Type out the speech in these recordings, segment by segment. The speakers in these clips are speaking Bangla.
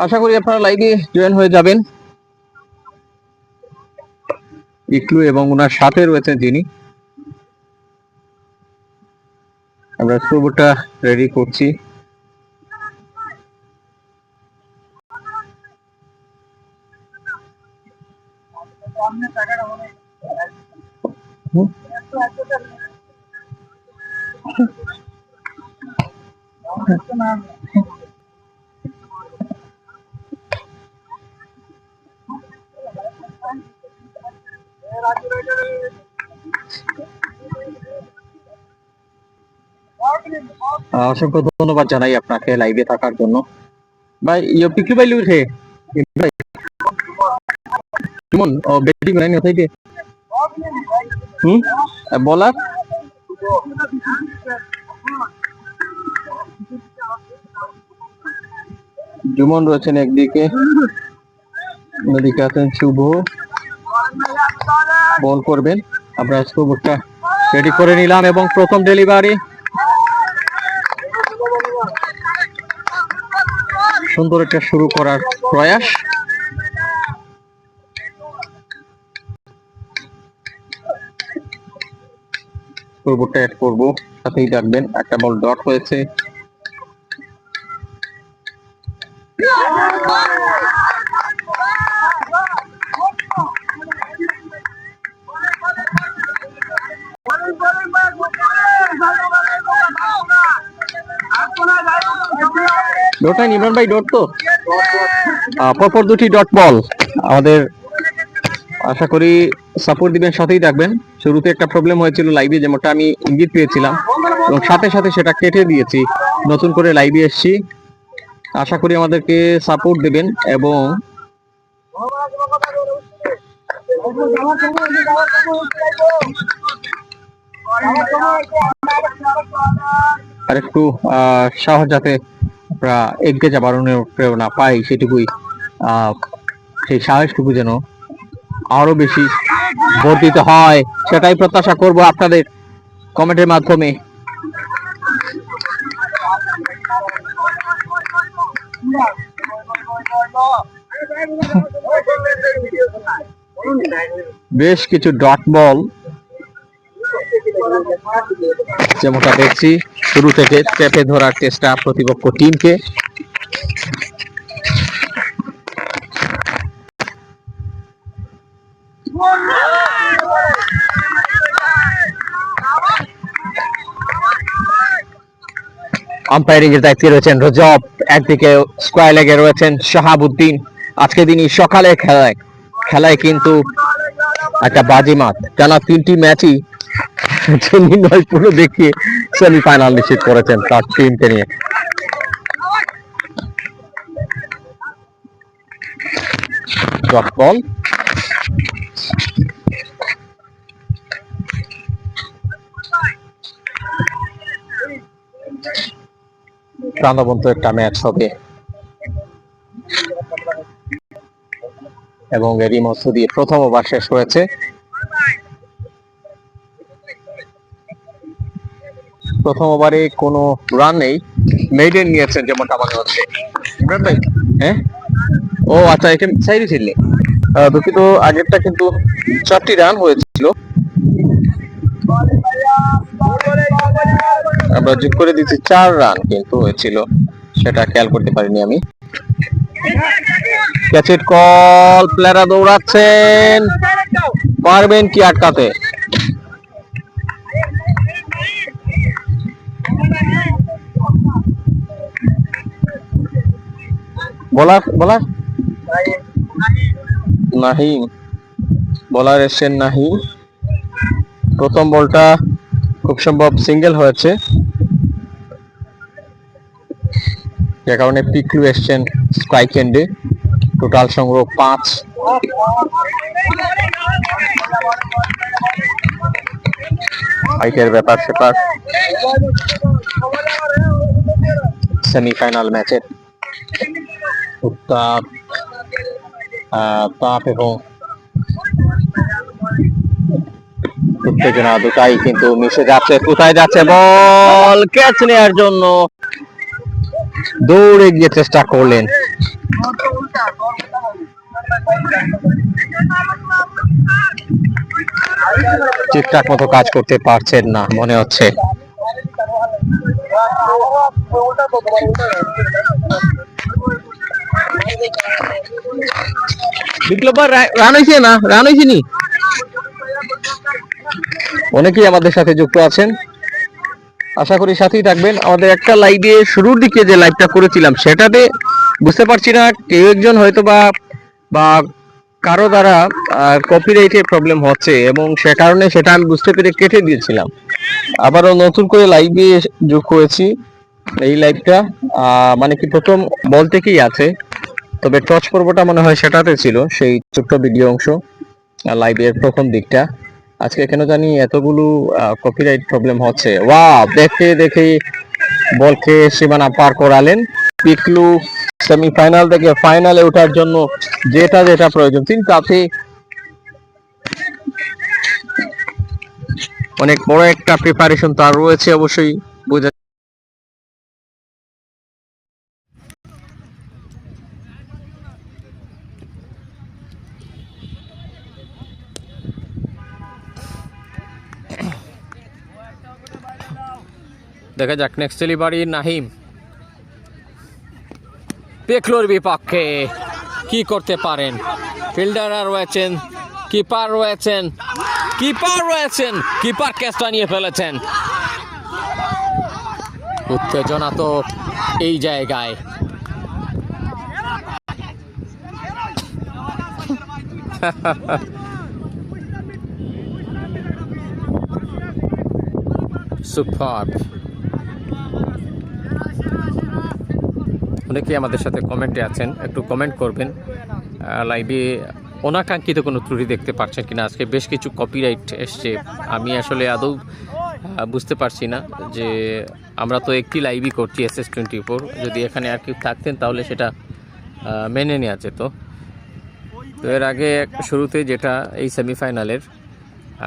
আশা করি আপনারা লাইভে জয়েন হয়ে যাবেন। ইকলু এবং ওনার সাথে রয়েছেন যিনি। আমরা স্কোরবোর্ডটা রেডি করছি। অসংখ্য ধন্যবাদ জানাই আপনাকে লাইভে থাকার জন্য। ভাই পিকু ভাই লুটে ভাই কেমন ব্যাটিং লাইন থেকে বলার জুমন রয়েছেন একদিকে, অন্যদিকে আছেন শুভ। বল করবেন, আমরা স্কোরবোর্ডটা রেডি করে নিলাম এবং প্রথম ডেলিভারি সুন্দর একটা শুরু করার প্রয়াস। স্কোরবোর্ডটা অ্যাড করবো, সাথেই দেখবেন একটা বল ডট হয়েছে। ডট ইমরান ভাই, ডট তো পরপর দুটি ডট বল আমাদের। আশা করি সাপোর্ট দিবেন, সাথেই থাকবেন। শুরুতে একটা প্রবলেম হয়েছিল লাইভে, যেমনটা আমি ইঙ্গিত পেয়েছিলাম এবং সাথে সাথে সেটা কেটে দিয়েছি। নতুন করে লাইভে এসেছি, আশা করি আমাদেরকে সাপোর্ট দেবেন এবং আর একটু সাহস যাতে আমরা এগিয়ে যাবার প্রেরণা পাই, সেটুকুই সেই সাহসটুকু যেন আরো বেশি বর্ধিত হয়, সেটাই প্রত্যাশা করব আপনাদের কমেন্টের মাধ্যমে। বেশ কিছু ডট বল যেমনটা দেখছি, শুরু থেকে চেপে ধরার চেষ্টা প্রতিপক্ষ টিমকে। আম্পায়ারিং এর দায়িত্বে রয়েছেন রজব, একদিকে স্কয়ার লেগে রয়েছেন শাহাবুদ্দিন। আজকে দিনই সকালে খেলায় কিন্তু একটা বাজিমাত, টানা 3টি ম্যাচই নির্ণয় পুরো দেখিয়ে সেমিফাইনাল নিশ্চিত করেছেন তার টিমকে নিয়ে। ডট বল, প্রাণবন্ত একটা ম্যাচ হবে এবং এরই মধ্য দিয়ে প্রথম ওভার শেষ হয়েছে। প্রথম ওভারে কোনো রান নেই, মেইডেন নিয়েছেন যেমনটা মনে হচ্ছে। হ্যাঁ, ও আচ্ছা, এটা সাইডে ছিলেন দুঃখিত। আগেরটা কিন্তু 4টি রান হয়েছিল, আমরা যোগ করে দিচ্ছি 4 রান কিন্তু হয়েছিল, সেটা খেয়াল করতে পারিনি আমি। ক্যাচের কল, প্লেয়াররা দৌড়াচ্ছেন, পারবেন কি আটকাতে? বলার নাহিম, বলার এসছেন নাহিম। প্রথম বলটা খুব সম্ভব সিঙ্গেল হয়েছে, যে কারণে পিকলু এসছেন স্ট্রাইক এন্ডে। টোটাল সংগ্রহ 5। হাইটের ব্যাপার সেপার সেমিফাইনাল ম্যাচের উত্তাপ তাপ এবং উত্তেজনা দুটাই কিন্তু মিশে যাচ্ছে। কোথায় যাচ্ছে বল? ক্যাচ নেওয়ার জন্য দৌড়ে গিয়ে চেষ্টা করলেন, ঠিকঠাক মতো কাজ করতে পারছেন না মনে হচ্ছে। বিপ্লব রান হয়েছে না? রান হয়েছে নি? অনেকেই আমাদের সাথে যুক্ত আছেন, আশা করি সাথেই থাকবেন। আমাদের একটা লাইভে শুরুর দিকে যে লাইভটা করেছিলাম সেটাতে বুঝতে পারছি না, কেউ একজন হয়তো বা কারো দ্বারা কপিরাইটের প্রবলেম হচ্ছে এবং সে কারণে সেটা আমি বুঝতে পেরে কেটে দিয়েছিলাম। আবারও নতুন করে লাইভে যোগ করেছি। এই লাইভটা মানে কি প্রথম বল থেকেই আছে, তবে টচ পর্বটা মনে হয় সেটাতে ছিল, সেই ছোট্ট ভিডিও অংশ লাইভের প্রথম দিকটা। আজকে কেন জানি এতগুলো কপিরাইট প্রবলেম হচ্ছে। ওয়াও, দেখে দেখে বলকে সীমানা পার করালেন পিকলু। সেমিফাইনাল থেকে ফাইনালে ওঠার জন্য যেটা যেটা প্রয়োজন, তিনি তাতে অনেক বড় একটা প্রিপারেশন তার রয়েছে অবশ্যই বোঝা। দেখা যাক নেক্সট ডেলিভারি নাহিম পিকলুর বিপক্ষে কি করতে পারেন। ফিল্ডাররা রয়েছেন, কিপার রয়েছেন, কিপার ক্যাচটা নিয়ে ফেলেছেন। উত্তেজনা তো এই জায়গায়। সুপার। অনেকেই আমাদের সাথে কমেন্টে আছেন, একটু কমেন্ট করবেন লাইভে অনাকাঙ্ক্ষিত কোনো ত্রুটি দেখতে পাচ্ছেন কিনা। আজকে বেশ কিছু কপিরাইট এসছে, আমি আসলে আদৌ বুঝতে পারছি না যে আমরা তো একটি লাইভই করছি SS24, যদি এখানে আর কেউ থাকতেন তাহলে সেটা মেনে নেওয়া যেত। তো এর আগে শুরুতে যেটা এই সেমিফাইনালের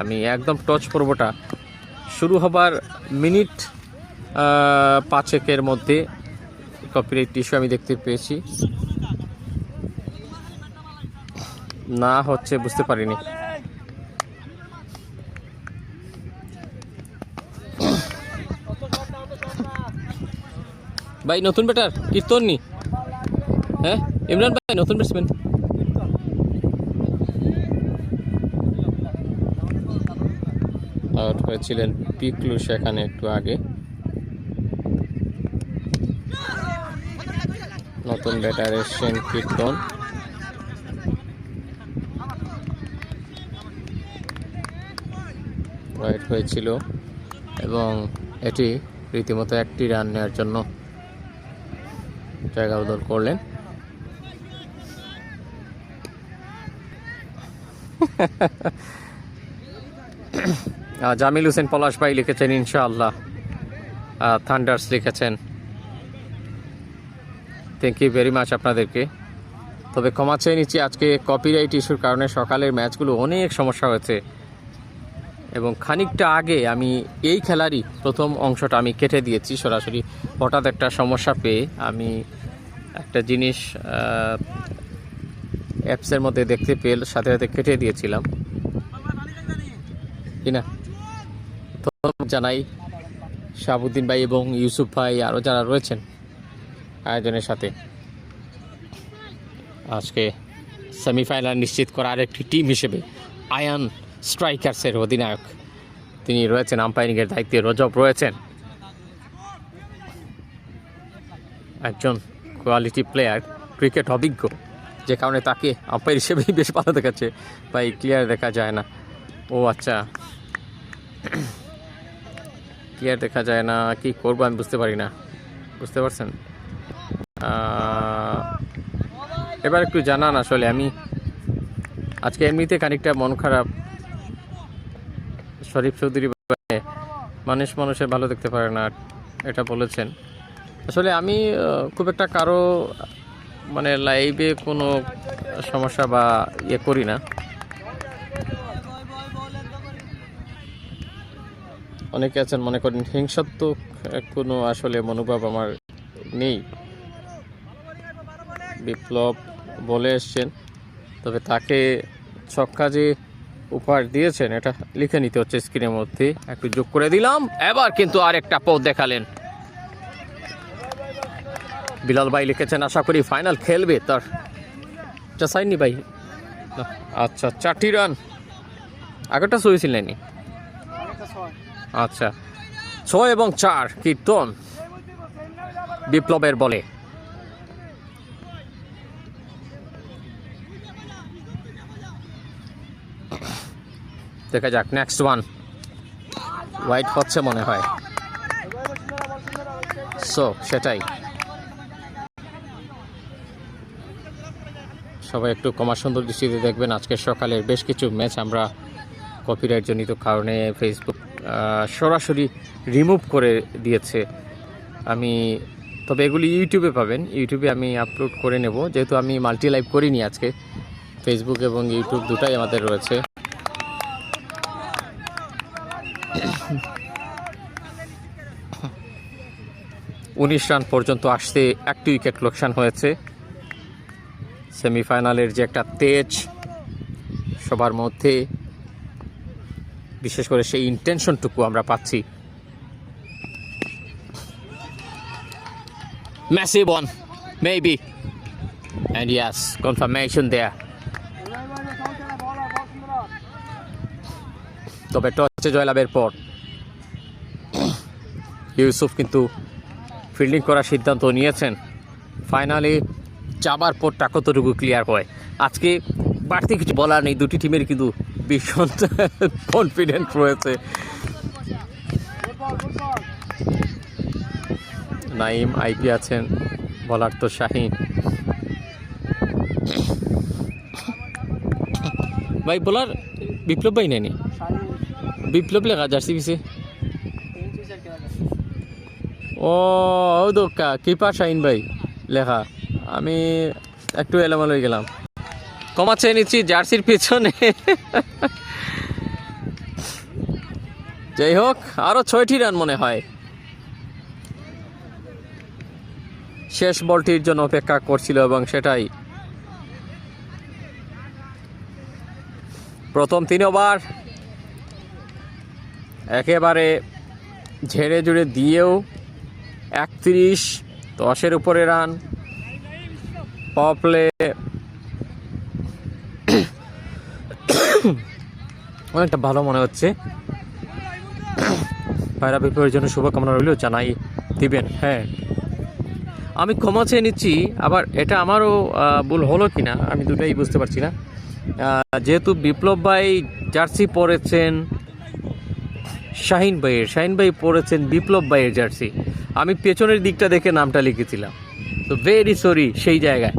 আমি একদম টচ পর্বটা শুরু হবার মিনিট 5 মধ্যে কপিরাইট ইস্যু আমি দেখতে পেয়েছি, না হচ্ছে বুঝতে পারিনি। ভাই নতুন ব্যাটার কীর্তন নি, হ্যাঁ ইমরান ভাই নতুন ব্যাটসম্যান। আউট হয়েছিলেন পিকলু সেখানে একটু আগে। নতুন ব্যাটার এসছেন কীর্তন। রাইট হয়েছিল এবং এটি রীতিমতো একটি রান নেওয়ার জন্য জায়গা বদল করলেন। জামিল হোসেন পলাশ ভাই লিখেছেন ইনশাআল্লাহ, থান্ডার্স লিখেছেন, থ্যাংক ইউ ভেরি মাচ আপনাদেরকে। তবে ক্ষমা চেয়ে নিচ্ছি, আজকে কপিরাইট ইস্যুর কারণে সকালের ম্যাচগুলো অনেক সমস্যা হয়েছে এবং খানিকটা আগে আমি এই খেলারই প্রথম অংশটা আমি কেটে দিয়েছি সরাসরি। হঠাৎ একটা সমস্যা পেয়ে আমি একটা জিনিস অ্যাপসের মধ্যে দেখতে পেয়ে সাথে সাথে কেটে দিয়েছিলাম কিনা। তো জানাই শাহাবুদ্দিন ভাই এবং ইউসুফ ভাই আরও যারা রয়েছেন আয়োজনের সাথে। আজকে সেমিফাইনাল নিশ্চিত করা আরেকটি টিম হিসেবে আয়ান স্ট্রাইকার্সের অধিনায়ক তিনি রয়েছেন, আম্পায়ারিংয়ের দায়িত্বে রজব রয়েছেন, একজন কোয়ালিটি প্লেয়ার, ক্রিকেট অভিজ্ঞ, যে কারণে তাকে আম্পায়ার হিসেবেই বেশ ভালো দেখাচ্ছে। ভাই ক্লিয়ার দেখা যায় না, ও আচ্ছা ক্লিয়ার দেখা যায় না, কি করবো আমি বুঝতে পারি না, বুঝতে পারছেন। এবার একটু জানান, আসলে আমি আজকে এমনিতে খানিকটা মন খারাপ। শরীফ চৌধুরী মানুষের ভালো দেখতে পারে না এটা বলেছেন। আসলে আমি খুব একটা কারো মানে লাইভে কোনো সমস্যা বা ইয়ে করি না, অনেকে আছেন মনে করেন হিংসাত্মক কোনো আসলে মনোভাব আমার নেই। বিপ্লব বলে এসছেন, তবে তাকে ছক্কা যে উপহার দিয়েছেন এটা লিখে নিতে হচ্ছে স্ক্রিনের মধ্যে, একটু যোগ করে দিলাম। এবার কিন্তু আরেকটা পথ দেখালেন বিলাল ভাই, লিখেছেন আশা করি ফাইনাল খেলবে। তার চাইনি ভাই, আচ্ছা 4টি রান, আগেরটা সই ছিলেনি। আচ্ছা 6 এবং 4 কীর্তন বিপ্লবের বলে। দেখা যাক নেক্সট ওয়ান হোয়াইট হচ্ছে মনে হয়, সো সেটাই। সবাই একটু কমা সুন্দর দৃষ্টিতে দেখবেন। আজকের সকালের বেশ কিছু ম্যাচ আমরা কপিরাইট জনিত কারণে ফেসবুক সরাসরি রিমুভ করে দিয়েছে। তবে এগুলি ইউটিউবে পাবেন, ইউটিউবে আমি আপলোড করে নেব, যেহেতু আমি মাল্টি লাইভ করিনি আজকে। ফেসবুক এবং ইউটিউব দুটাই আমাদের রয়েছে। উনিশ রান পর্যন্ত আসতে একটি উইকেট লোকসান হয়েছে। সেমিফাইনালের যে একটা তেজ সবার মধ্যে, বিশেষ করে সেই ইন্টেনশনটুকু আমরা পাচ্ছি। Massive one, maybe, and yes, confirmation there. তবে টসে জয়লাভের পর ইউসুফ কিন্তু ফিল্ডিং করার সিদ্ধান্ত নিয়েছেন। ফাইনালে যাবার পরটা কতটুকু ক্লিয়ার হয় আজকে বাড়তি কিছু বলার নেই। দুটি টিমের কিন্তু ভীষণ কনফিডেন্ট রয়েছে। নাইম আইপি আছেন, বলার তো শাহিন ভাই, বলার বিপ্লব ভাই নেই, বিপ্লব লেখা জার্সি পিছে। ও দোকা কিপার শাহিন ভাই লেখা, আমি একটু এলোমেলো হয়ে গেলাম। কমা চেয়ে নিচ্ছি জার্সির পিছনে। যাই হোক, আরো 6টি রান মনে হয়। শেষ বলটির জন্য অপেক্ষা করছিল এবং সেটাই। প্রথম 3 ওভার একেবারে ঝেড়ে জুড়ে দিয়েও 31-10 উপরে রান। পপলে অনেকটা ভালো মনে হচ্ছে। পায়রা বিপ্লবের জন্য শুভকামনা রইল, জানাই দিবেন। হ্যাঁ, আমি ক্ষমা চেয়ে নিচ্ছি, আবার এটা আমারও ভুল হলো কিনা আমি দুটাই বুঝতে পারছি না। যেহেতু বিপ্লব ভাই জার্সি পরেছেন শাহিন ভাই পরেছেন বিপ্লব ভাইয়ের জার্সি, আমি পেছনের দিকটা দেখে নামটা লিখেছিলাম, তো ভেরি সরি সেই জায়গায়।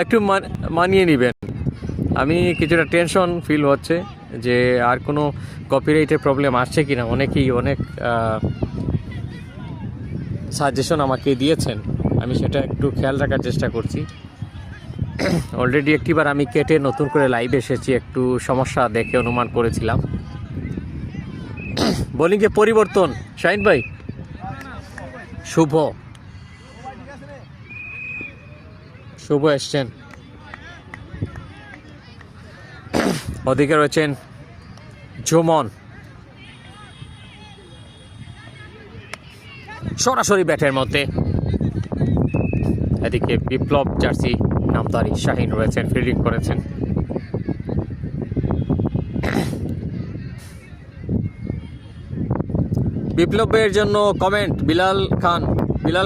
একটু মানিয়ে নেবেন। আমি কিছুটা টেনশন ফিল হচ্ছে যে আর কোনো কপিরাইটের প্রবলেম আসছে কিনা। অনেকেই অনেক সাজেশন আমাকে দিয়েছেন, আমি সেটা একটু খেয়াল রাখার চেষ্টা করছি। অলরেডি একটিবার আমি কেটে নতুন করে লাইভ এসেছি, একটু সমস্যা দেখে অনুমান করেছিলাম। বোলিংয়ে পরিবর্তন, শাহিন ভাই শুভ এসছেন, ওদিকে রয়েছেন জুমন, সরাসরি ব্যাটের মধ্যে। এদিকে বিপ্লব জার্সি নামদারি শাহিন রয়েছেন, ফিল্ডিং করেছেন। বিপ্লবের জন্য কমেন্ট বিলাল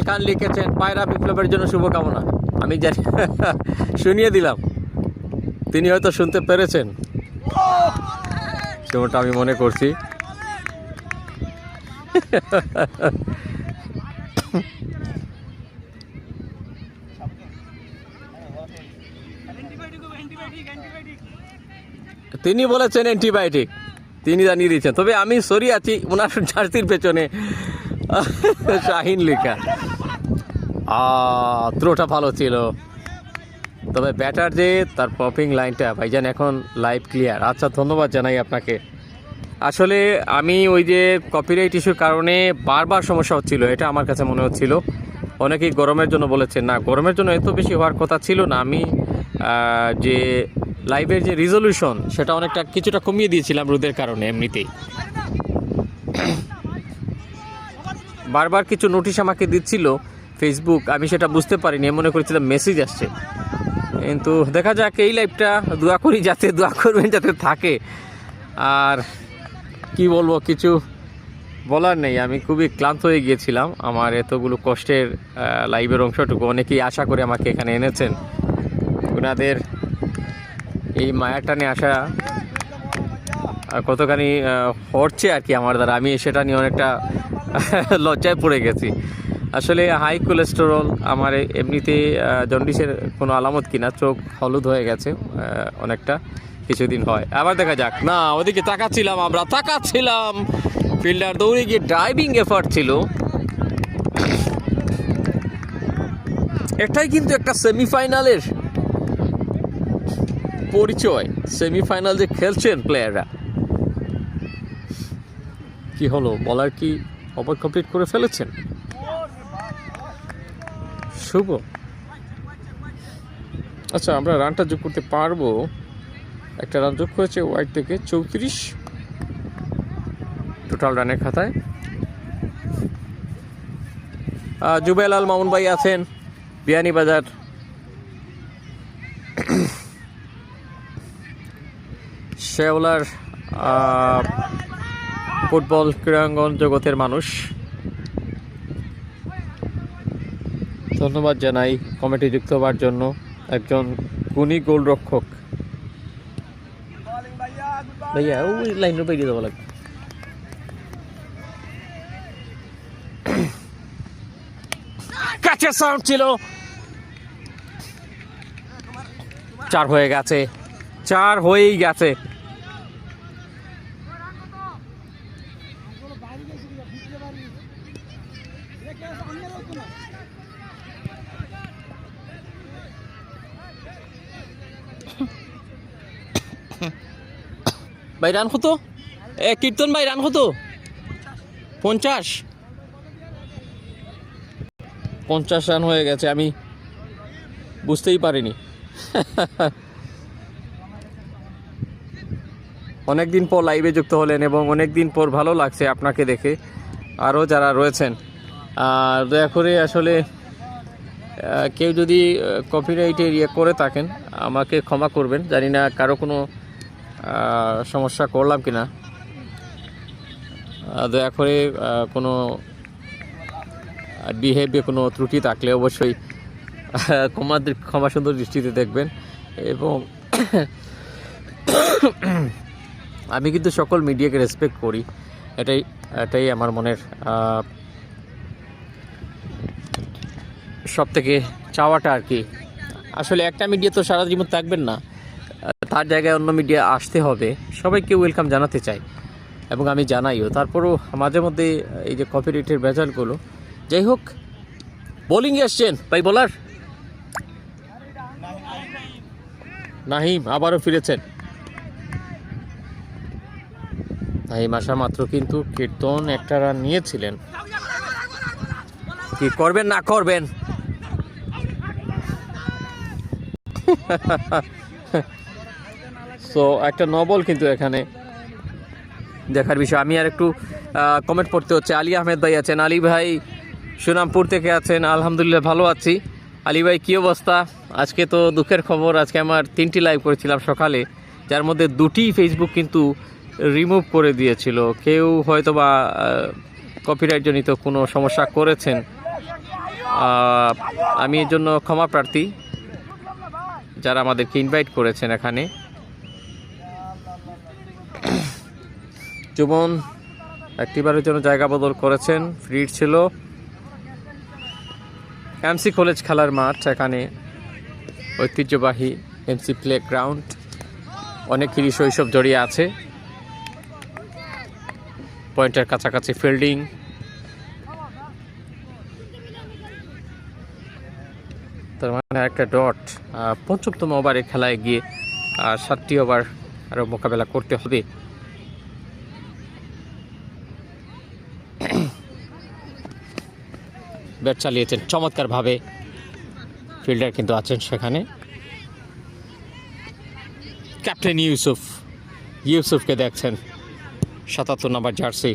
খান লিখেছেন, পায়রা বিপ্লবের জন্য শুভকামনা। আমি জানি, শুনিয়ে দিলাম, তিনি হয়তো শুনতে পেরেছেন, সেটা আমি মনে করছি। তিনি বলেছেন অ্যান্টিবায়োটিক, তিনি জানিয়ে দিয়েছেন। তবে আমি সরি আছি, ওনার জার্সির পেছনে শাহিন লেখা। থ্রোটা ভালো ছিল, তবে ব্যাটার যে তার পপিং লাইনটা ভাইজান এখন লাইভ ক্লিয়ার। আচ্ছা, ধন্যবাদ জানাই আপনাকে। আসলে আমি ওই যে কপিরাইট ইস্যুর কারণে বারবার সমস্যা হচ্ছিল, এটা আমার কাছে মনে হচ্ছিল। অনেকেই গরমের জন্য বলেছেন, না গরমের জন্য এত বেশি হওয়ার কথা ছিল না। আমি যে লাইভের যে রিজলিউশন সেটা অনেকটা কিছুটা কমিয়ে দিয়েছিলাম রোদের কারণে। এমনিতেই বারবার কিছু নোটিশ আমাকে দিচ্ছিল ফেসবুক, আমি সেটা বুঝতে পারিনি, মনে করেছিলাম মেসেজ আসছে। কিন্তু দেখা যাক, এই লাইভটা দোয়া করি যাতে, দোয়া করবেন যাতে থাকে। আর কি বলবো, কিছু বলার নেই। আমি খুবই ক্লান্ত হয়ে গিয়েছিলাম আমার এতগুলো কষ্টের লাইভের অংশটুকু। অনেকেই আশা করে আমাকে এখানে এনেছেন, ওনাদের এই মায়ার টানে আসা কতখানি হচ্ছে আর কি আমার দ্বারা, আমি সেটা নিয়ে অনেকটা লজ্জায় পড়ে গেছি। আসলে হাই কোলেস্টেরল আমার এমনিতে জন্ডিসের কোনো আলামত কিনা, চোখ হলুদ হয়ে গেছে অনেকটা, কিছুদিন হয়। আবার দেখা যাক। না, ওদিকে তাকাচ্ছিলাম, আমরা তাকাচ্ছিলাম, ফিল্ডার দৌড়ে গিয়ে ড্রাইভিং এফার্ট ছিল। এটাই কিন্তু একটা সেমিফাইনালের পরিচয়, সেমিফাইনাল যে খেলছেন প্লেয়াররা। কি হলো, বলার কি ওভার কমপ্লিট করে ফেলেছেন শুভ? আচ্ছা, আমরা রানটা যোগ করতে পারবো। একটা রান যোগ হয়েছে ওয়াইড থেকে, 34 টোটাল রানের খাতায়। জুবেল আল মামুন ভাই আছেন বিয়ানীবাজার। শেওলার ফুটবল ক্রীড়াঙ্গন জগতের মানুষ, ধন্যবাদ জানাই কমিটি যুক্ত হওয়ার জন্য। একজন গুণী গোলরক্ষক। ভাইয়া ওই লাইনের বাইরে দেওয়া লাগবে। কাছে সাউন্ড ছিল। 4 হয়ে গেছে, 4 হয়েই গেছে। ভাই রান কত? কীর্তন ভাই রান কত? 50 রান হয়ে গেছে, আমি বুঝতেই পারিনি। অনেকদিন পর লাইভে যুক্ত হলেন এবং অনেকদিন পর ভালো লাগছে আপনাকে দেখে, আরও যারা রয়েছেন। আর দয়া করে আসলে কেউ যদি কপিরাইটের ইয়ে করে থাকেন আমাকে ক্ষমা করবেন। জানি না কারো কোনো সমস্যা করলাম কিনা। দয়া করে কোনো বিহেভিয়ার কোনো ত্রুটি থাকলে অবশ্যই ক্ষমা সুন্দর দৃষ্টিতে দেখবেন। এবং আমি কিন্তু সকল মিডিয়াকে রেসপেক্ট করি, এটাই আমার মনের সব থেকে চাওয়াটা আর কি। আসলে একটা মিডিয়া তো সারা জীবন থাকবেন না, তার জায়গায় অন্য মিডিয়া আসতে হবে। সবাইকে ওয়েলকাম জানাতে চাই এবং আমি জানাইও। তারপরও মাঝে মধ্যে এই যে কপিরাইটের ভেজালগুলো, যাই হোক। বোলিংয়ে আসছেন ভাই বোলার নাহিম, আবারও ফিরেছেন। নাহিম আসা মাত্র কিন্তু কীর্তন একটা রান নিয়েছিলেন। কি করবেন না করবেন, সো একটা নবল কিন্তু এখানে দেখার বিষয়। আমি আর একটু কমেন্ট পড়তে হচ্ছে। আলী আহমেদ ভাই আছেন। আলী ভাই সুনামপুর থেকে আছেন। আলহামদুলিল্লাহ ভালো আছি। আলী ভাই কী অবস্থা? আজকে তো দুঃখের খবর, আজকে আমার 3টি লাইভ করেছিলাম সকালে, যার মধ্যে 2টি ফেসবুক কিন্তু রিমুভ করে দিয়েছিল। কেউ হয়তো বা কপিরাইট জনিত কোনো সমস্যা করেছেন, আমি এর জন্য ক্ষমা প্রার্থী যারা আমাদেরকে ইনভাইট করেছেন এখানে। যুবন একটিবারের জন্য জায়গা বদল করেছেন, ফ্রি ছিল। এমসি কলেজ খেলার মাঠ, এখানে ঐতিহ্যবাহী এমসি প্লে গ্রাউন্ড, অনেকেরই শৈশব জড়িয়ে আছে। পয়েন্টের কাছাকাছি ফিল্ডিং, তার মানে একটা ডট। পঞ্চমতম ওভারে খেলায় গিয়ে 7টি ওভার আরও মোকাবেলা করতে হবে। ব্যাট চালিয়েছেন চমৎকারভাবে, ফিল্ডার কিন্তু আছেন সেখানে। ক্যাপ্টেন ইউসুফকে দেখছেন, 77 নম্বর জার্সি।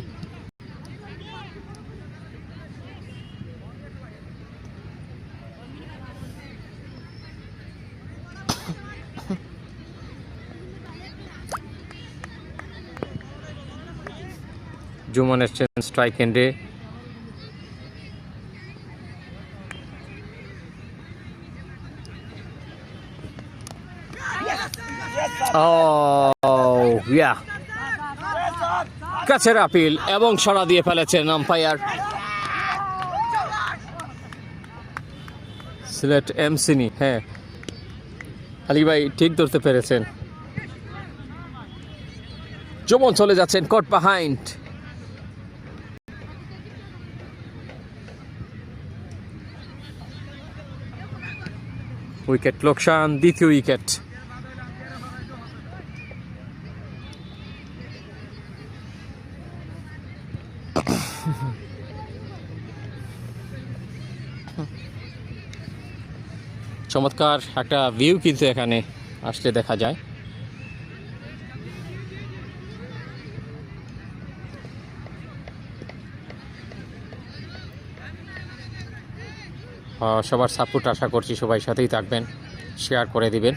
জুমন এসছেন স্ট্রাইক এন্ডে। কাছের আপিল এবং সরা দিয়ে ফেলেছেন আম্পায়ার। সিলেট এমসিনি, হ্যাঁ আলী ভাই ঠিক ধরতে পেরেছেন। জুমন চলে যাচ্ছেন কট বিহাইন্ড। উইকেট লোকসান, দ্বিতীয় উইকেট। চমৎকার একটা ভিউ কিন্তু এখানে আসলে দেখা যায়। সবার সাপোর্ট আশা করছি, সবাই সাথেই থাকবেন, শেয়ার করে দিবেন।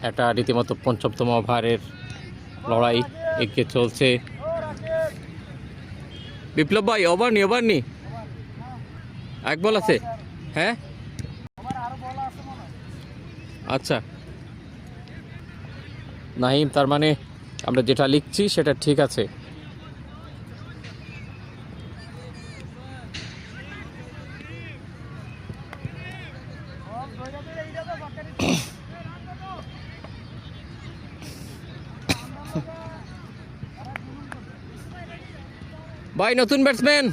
এটা রীতিমতো পঞ্চমতম ওভারের লড়াই এগিয়ে চলছে। বিপ্লব ভাই ওভার নি এক বল আছে, হ্যাঁ আচ্ছা নাহিম, তার মানে আমরা যেটা লিখছি সেটা ঠিক আছে। ভাই নতুন ব্যাটসম্যান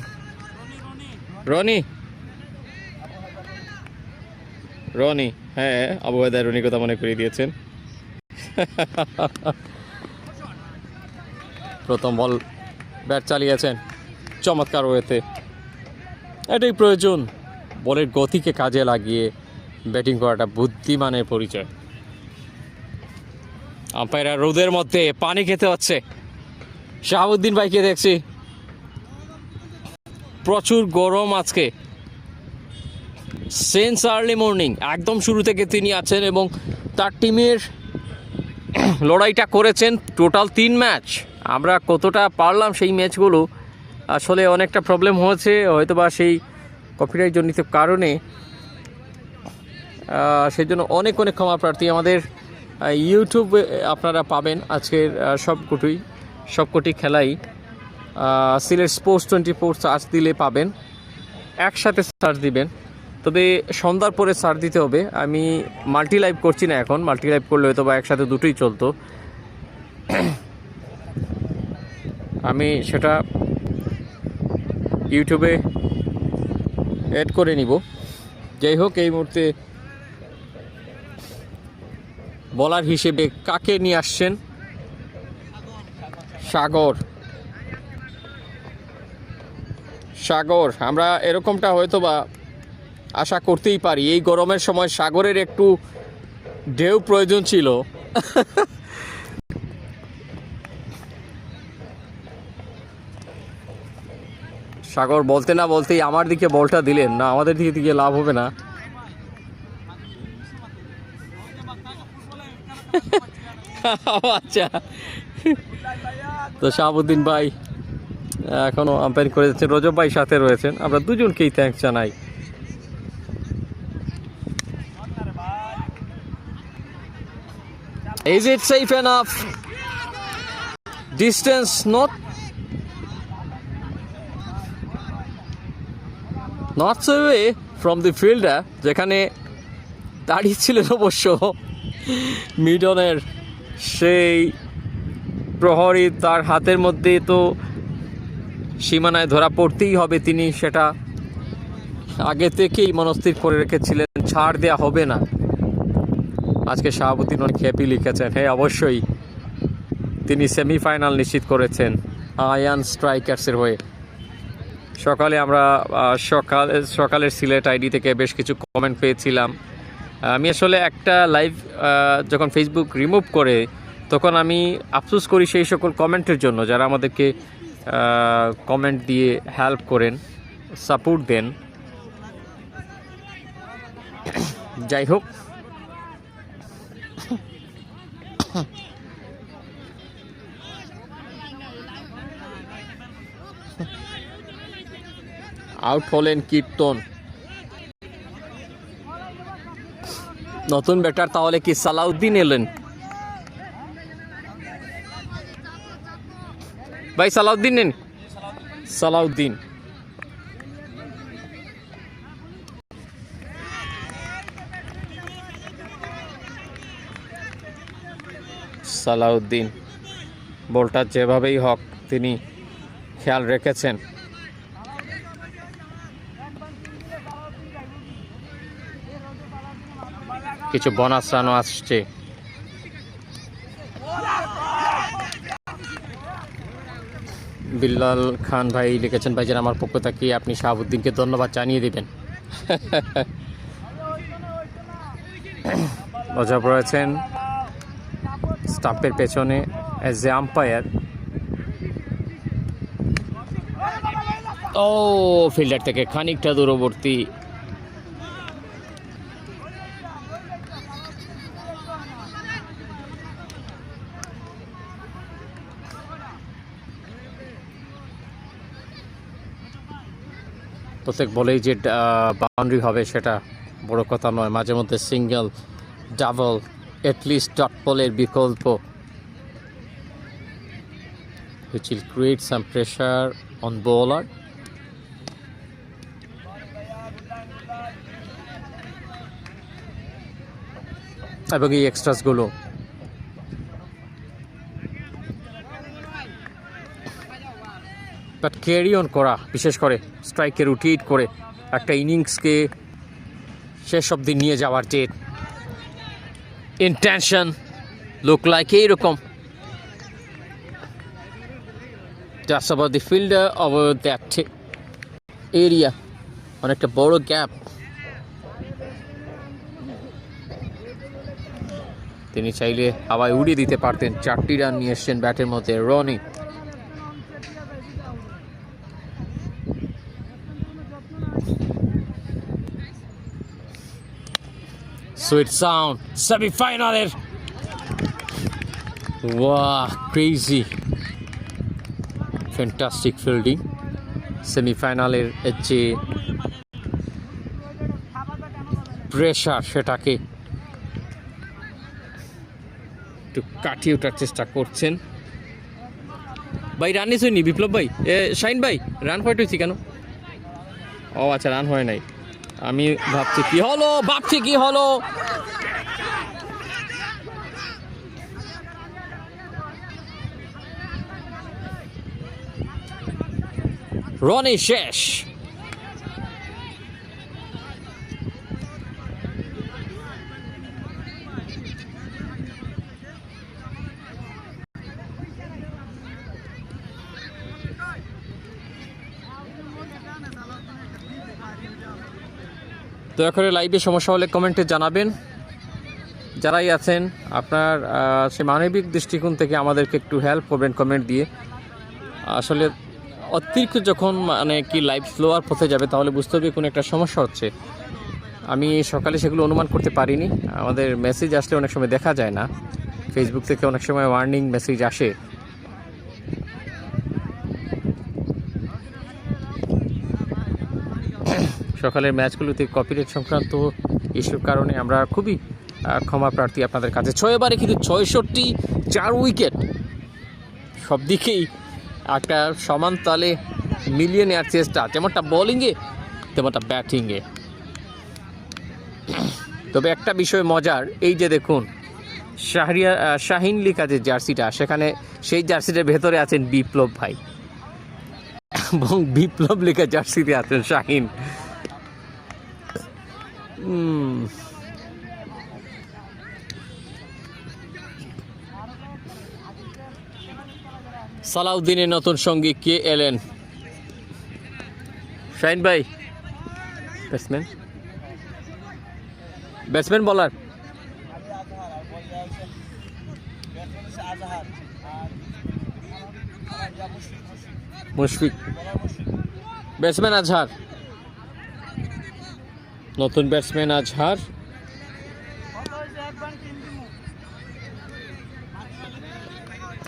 রনি, হ্যাঁ আবু হায়দার রনির কথা মনে করিয়ে দিয়েছেন। প্রথম বল ব্যাট চালিয়েছেন চমৎকার ওয়েতে। এটাই প্রয়োজন, বলের গতিকে কাজে লাগিয়ে ব্যাটিং করাটা বুদ্ধিমানের পরিচয়। আম্পায়াররা রোদের মধ্যে পানি খেতে হচ্ছে। শাহাবুদ্দিন ভাইকে দেখছি, প্রচুর গরম আজকে। সিন্স আর্লি মর্নিং একদম শুরু থেকে তিনি আছেন এবং তার টিমের লড়াইটা করেছেন টোটাল 3 ম্যাচ। আমরা কতটা পারলাম সেই ম্যাচগুলো, আসলে অনেকটা প্রবলেম হয়েছে হয়তোবা সেই কপিরাইট জনিত কারণে, সেই জন্য অনেক ক্ষমা প্রার্থী। আমাদের ইউটিউবে আপনারা পাবেন আজকের সবকটি খেলাই। সিলেট স্পোর্টস 24 সার্চ দিলে পাবেন, একসাথে সার্চ দিবেন। তবে সন্ধ্যার পরে সার্চ দিতে হবে। আমি মাল্টি লাইভ করছি না এখন, মাল্টি লাইভ করলে হয়তো বা একসাথে দুটোই চলতো। আমি সেটা ইউটিউবে অ্যাড করে নিব। যাই হোক, এই মুহূর্তে বলার হিসেবে কাকে নিয়ে আসছেন? সাগর, আমরা এরকমটা হয়তো বা আশা করতেই পারি। এই গরমের সময় সাগরের একটু ঢেউ প্রয়োজন ছিল। সাগর বলতে না বলতেই আমার দিকে বলটা দিলেন, না আমাদের দিকে লাভ হবে না। আচ্ছা, তো শাহাবুদ্দিন ভাই এখনো আম্পায়ারিং করে যাচ্ছেন, রজব ভাই সাথে রয়েছেন, আমরা দুজনকেই থ্যাঙ্কস জানাই। Is it safe enough? Distance not so away from the fielder, যেখানে দাঁড়িয়ে ছিলেন অবশ্য মিডনের সেই প্রহরী। তার হাতের মধ্যে তো সীমানায় ধরা পড়তেই হবে, তিনি সেটা আগে থেকেই মনস্থির করে রেখেছিলেন ছাড় দেওয়া হবে না। আজকে শাহাবুদ্দিন অনেক হ্যাপি লিখেছেন, হ্যাঁ অবশ্যই তিনি সেমিফাইনাল নিশ্চিত করেছেন আয়ান স্ট্রাইকার্সের হয়ে। সকালে আমরা সকালের সিলেট আইডি থেকে বেশ কিছু কমেন্ট পেয়েছিলাম। আমি আসলে একটা লাইভ যখন ফেসবুক রিমুভ করে তখন আমি আফসোস করি সেই সকল কমেন্টের জন্য যারা আমাদেরকে কমেন্ট দিয়ে হেল্প করেন, সাপোর্ট দেন। যাই হোক, আউট হলেন কীর্তন। নতুন ব্যাটার তাহলে কি সালাউদ্দিন এলেন? ভাই সালাউদ্দিন নেন, সালাউদ্দিন। সালাউদ্দিন বলটা যেভাবেই হোক তিনি খেয়াল রেখেছেন। কিছু বোনাস রানও আসছে। বিল্লাল খান ভাই লিখেছেন, ভাইজান আমার পক্ষ থেকে আপনি শাহাবুদ্দিনকে ধন্যবাদ জানিয়ে দেবেন। অজব রয়েছেন স্টাম্পের পেছনে এজ এ আম্পায়ার। ও ফিল্ডার থেকে খানিকটা দূরবর্তী। প্রত্যেক বলেই যে বাউন্ডারি হবে সেটা বড় কথা নয়, মাঝে মধ্যে সিঙ্গেল, ডাবল, অ্যাটলিস্ট ডট বলের বিকল্প, which will create some pressure on bowler. এবং এই এক্সট্রাসগুলো বাট ক্যারি অন করা, বিশেষ করে স্ট্রাইকে রোটেট করে একটা ইনিংসকে শেষ অবধি নিয়ে যাওয়ার যে ইন্টেনশন লুক লাইক এইরকম। Just about the fielder over that area, অনেকটা বড় গ্যাপ। তিনি চাইলে হাওয়ায় উড়িয়ে দিতে পারতেন। 4টি রান নিয়ে এসছেন ব্যাটের মধ্যে রনি। সুইট সাউন্ড সেমিফাইনালের, ওয়াহ ক্রেজি ফ্যান্টাস্টিক ফিল্ডিং। সেমিফাইনালের যে প্রেশার সেটাকে একটু কাটিয়ে ওঠার চেষ্টা করছেন। ভাই রান নিস হয়নি বিপ্লব ভাই, শাইন ভাই রান ফাইট হয়েছি কেন? ও আচ্ছা, রান হয় নাই। আমি ভাবছি কি হলো। রনি শেষ। দয়া করে লাইভে সমস্যা হলে কমেন্টে জানাবেন। যারাই আছেন আপনার সে মানবিক দৃষ্টিকোণ থেকে আমাদেরকে একটু হেল্প করবেন কমেন্ট দিয়ে। আসলে অতিরিক্ত যখন কি লাইভ স্লোয়ার পথে যাবে তাহলে বুঝতে হবে কোনো একটা সমস্যা হচ্ছে। আমি সকালে সেগুলো অনুমান করতে পারিনি। আমাদের মেসেজ আসলে অনেক সময় দেখা যায় না, ফেসবুক থেকে অনেক সময় ওয়ার্নিং মেসেজ আসে। সকালের ম্যাচগুলোতে কপিরাইট সংক্রান্ত ইস্যুর কারণে আমরা খুবই ক্ষমা প্রার্থী আপনাদের কাছে। 6 ওভারে কিন্তু 66, 4 উইকেট, সব দিকেই একটা সমান তালে মিলিয়ে নেওয়ার চেষ্টা, যেমনটা বোলিংয়ে তেমনটা ব্যাটিংয়ে। তবে একটা বিষয় মজার, এই যে দেখুন শাহিন লিখা যে জার্সিটা, সেখানে সেই জার্সিটার ভেতরে আছেন বিপ্লব ভাই এবং বিপ্লব লেখা জার্সিতে আছেন শাহিন। সালাউদ্দিনের নতুন সঙ্গী কে এলেন? শাহিন ভাই, ব্যাটসম্যান বলার মুশফিক, ব্যাটসম্যান আজহার, নতুন ব্যাটসম্যান আজহার।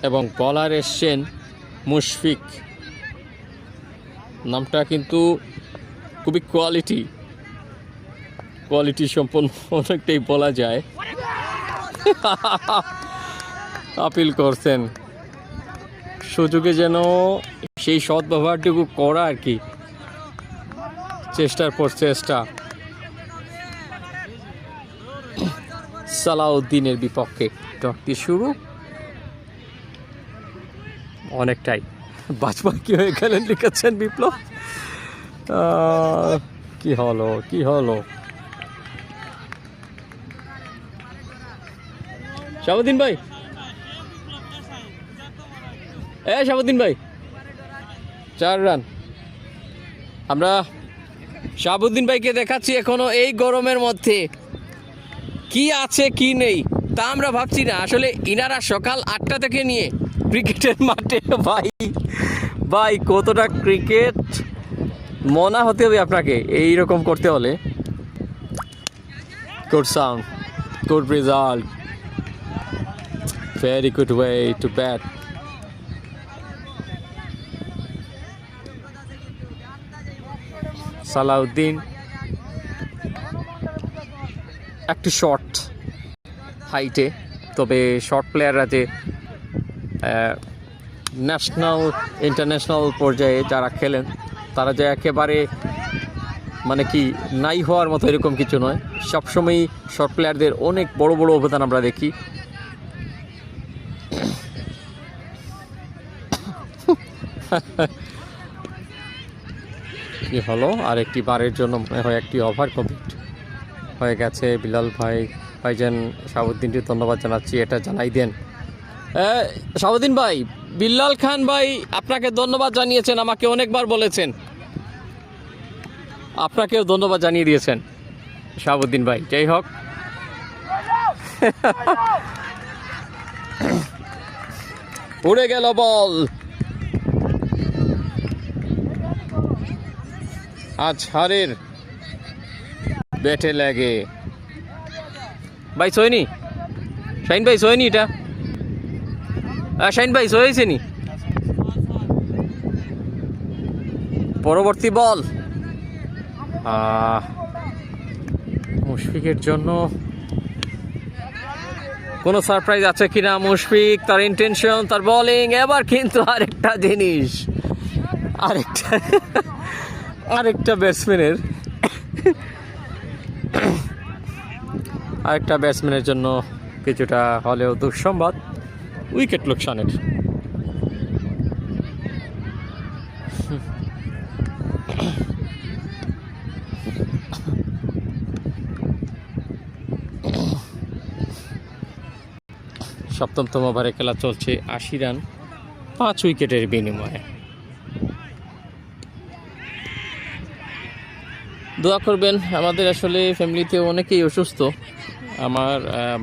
এবং বলার এসছেন মুশফিক। নামটা কিন্তু খুবই কোয়ালিটি সম্পন্ন অনেকটাই বলা যায়। আপিল করছেন, সুযোগে যেন সেই সদ্ব্যবহারটুকু করা আর কি, চেষ্টার পর চেষ্টা। সালাউদ্দিনের বিপক্ষে টকটি শুরু অনেকটাই বাজবাকি হয়ে গেলেন লিখেছেন বিপ্লব। কি হলো শাহাবুদ্দিন ভাই, শাহাবুদ্দিন ভাই 4 রান। আমরা শাহাবুদ্দিন ভাইকে দেখাচ্ছি এখনো এই গরমের মধ্যে কি আছে কি নেই তা আমরা ভাবছি না। আসলে ইনারা সকাল 8টা থেকে নিয়ে ক্রিকেটের মাঠে ভাই কতটা ক্রিকেট মনা হতে হবে আপনাকে এইরকম করতে হলে। Good sound, good result, very good way to bat. Salauddin একটু শর্ট হাইটে, তবে শর্ট প্লেয়াররা যে ন্যাশনাল ইন্টারন্যাশনাল পর্যায়ে যারা খেলেন তারা যে একেবারে মানে কি নাই হওয়ার মতো এরকম কিছু নয়। সবসময়ই শর্ট প্লেয়ারদের অনেক বড় অবদান আমরা দেখি। কি হলো, আরেকটি বারের জন্য মনে হয় একটি ওভার কমপ্লিট হয়ে গেছে। বিলাল ভাইজান শাহাবুদ্দিনকে ধন্যবাদ জানাচ্ছি, এটা জানাই দেন। শাহাবুদ্দিন ভাই, বিল্লাল খান ভাই আপনাকে ধন্যবাদ জানিয়েছেন, আমাকে অনেকবার বলেছেন, আপনাকেও ধন্যবাদ জানিয়ে দিয়েছেন শাহাবুদ্দিন ভাই। যাই হোক, উড়ে গেল বল। আজহারের ব্যাটে লাগে ভাই সোয়নি, শাহিন ভাই সোয়নি, এটা শাহিন ভাই সোয়েছে নি। পরবর্তী বল মুশফিকের জন্য কোনো সারপ্রাইজ আছে কিনা? মুশফিক, তার ইন্টেনশন, তার বোলিং। এবার কিন্তু আরেকটা জিনিস, আরেকটা ব্যাটসম্যানের জন্য কিছুটা হলেও দুঃসংবাদ, উইকেট লোকসানের। সপ্তমতম ওভারে খেলা চলছে, 80 রান 5 উইকেটের বিনিময়ে। দোয়া করবেন, আমাদের আসলে ফ্যামিলিতে অনেকেই অসুস্থ। আমার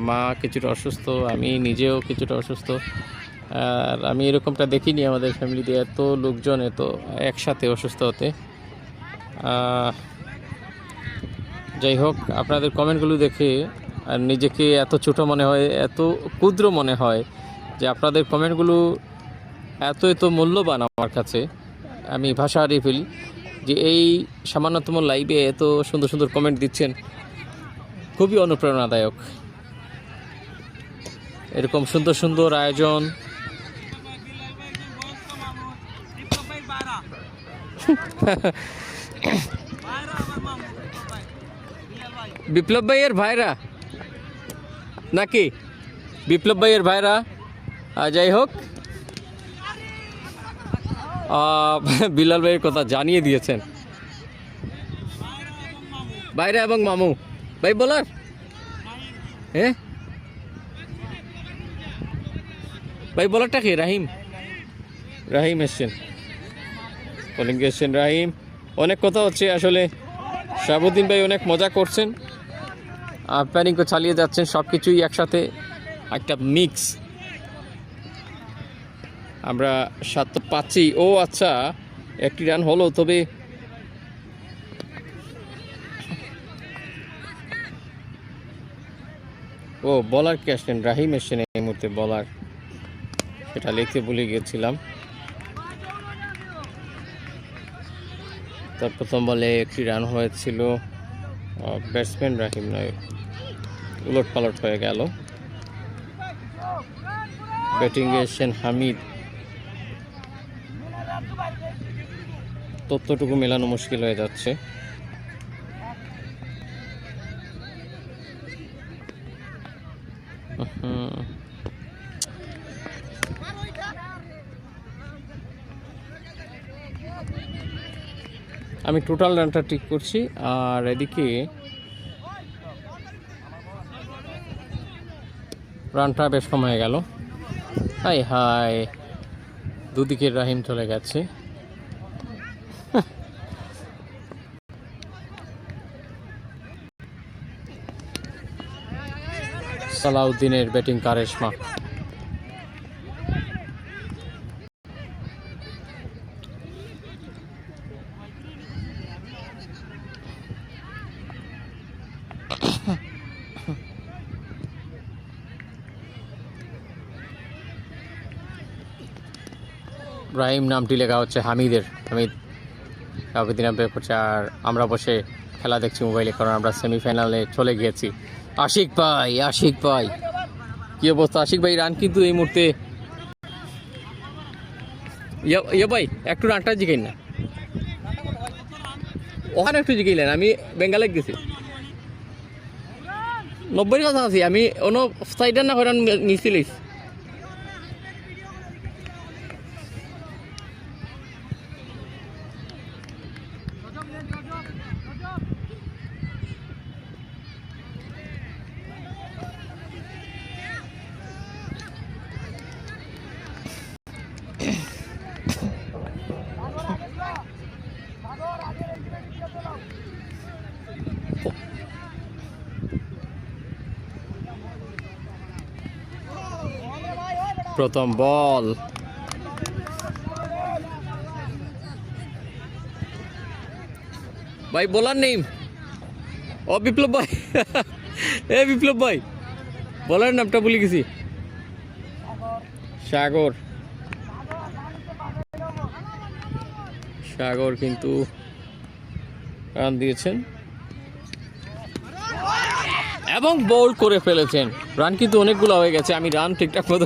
মা কিছুটা অসুস্থ, আমি নিজেও কিছুটা অসুস্থ। আর আমি এরকমটা দেখিনি আমাদের ফ্যামিলিতে এত লোকজন এত একসাথে অসুস্থ হতে। যাই হোক, আপনাদের কমেন্টগুলো দেখে আর নিজেকে এত ছোট মনে হয়, এত ক্ষুদ্র মনে হয় যে আপনাদের কমেন্টগুলো এত মূল্যবান আমার কাছে। আমি ভাষা হারিয়ে ফেলি যে এই সামান্যতম লাইভে এত সুন্দর কমেন্ট দিচ্ছেন, খুবই অনুপ্রেরণাদায়ক। এরকম সুন্দর আয়োজন বিপ্লব ভাইয়ের ভাইরা নাকি? বিপ্লব ভাইয়ের ভাইরা। যাই হোক, বিলাল ভাইয়ের কথা জানিয়ে দিয়েছেন, ভাইরা এবং মামু। ভাই বলার হ্যাঁ ভাই বলারটা কি রাহিম রাহিম এসছেন বোলিং এসছেন রাহিম অনেক কথা হচ্ছে আসলে শাহাবুদ্দিন ভাই অনেক মজা করছেন আম্পায়ারিং করে চালিয়ে যাচ্ছেন সব কিছুই একসাথে একটা মিক্স আমরা 7 তো পাচ্ছি ও আচ্ছা একটি রান হলো তবে ও বলার কে আসলেন রাহিম এসছেন এই মুহূর্তে বলার সেটা লিখতে ভুলে গিয়েছিলাম তার প্রথম বলে একটি রান হয়েছিল ব্যাটসম্যান রাহিম নয় উলট পালট হয়ে গেল ব্যাটিংয়ে এসছেন হামিদ তথ্যটুকু মেলানো মুশকিল হয়ে যাচ্ছে আমি টোটাল রানটা ঠিক করছি আর এদিকে রানটা বেশ কম হয়ে গেল হাই হাই দুদিকের রাহিম চলে গেছে সালাউদ্দিনের ব্যাটিং কারিশমা রাহিম নামটি লেখা হচ্ছে হামিদের হামিদ কাউকে নাম পে করছে আর আমরা বসে খেলা দেখছি মোবাইলে কারণ আমরা সেমিফাইনালে চলে গিয়েছি আশিক ভাই কি অবস্থা আশিক ভাই রান কিন্তু এই মুহূর্তে ইয়ে ভাই একটু রানটা জিগাই না ওখানে একটু জিগাইলেন আমি বেঙ্গালে গেছি 90 কথা আছি আমি অন্য সাইডার না হরান নিছিলিস প্রথম বল ভাই বলার নেই ও বিপ্লব ভাই এ বিপ্লব ভাই বলার নামটা ভুলে গেছি সাগর কিন্তু রান দিয়েছেন এবং বোল্ড করে ফেলেছেন রান কিন্তু অনেকগুলো হয়ে গেছে আমি রান ঠিকঠাক মতো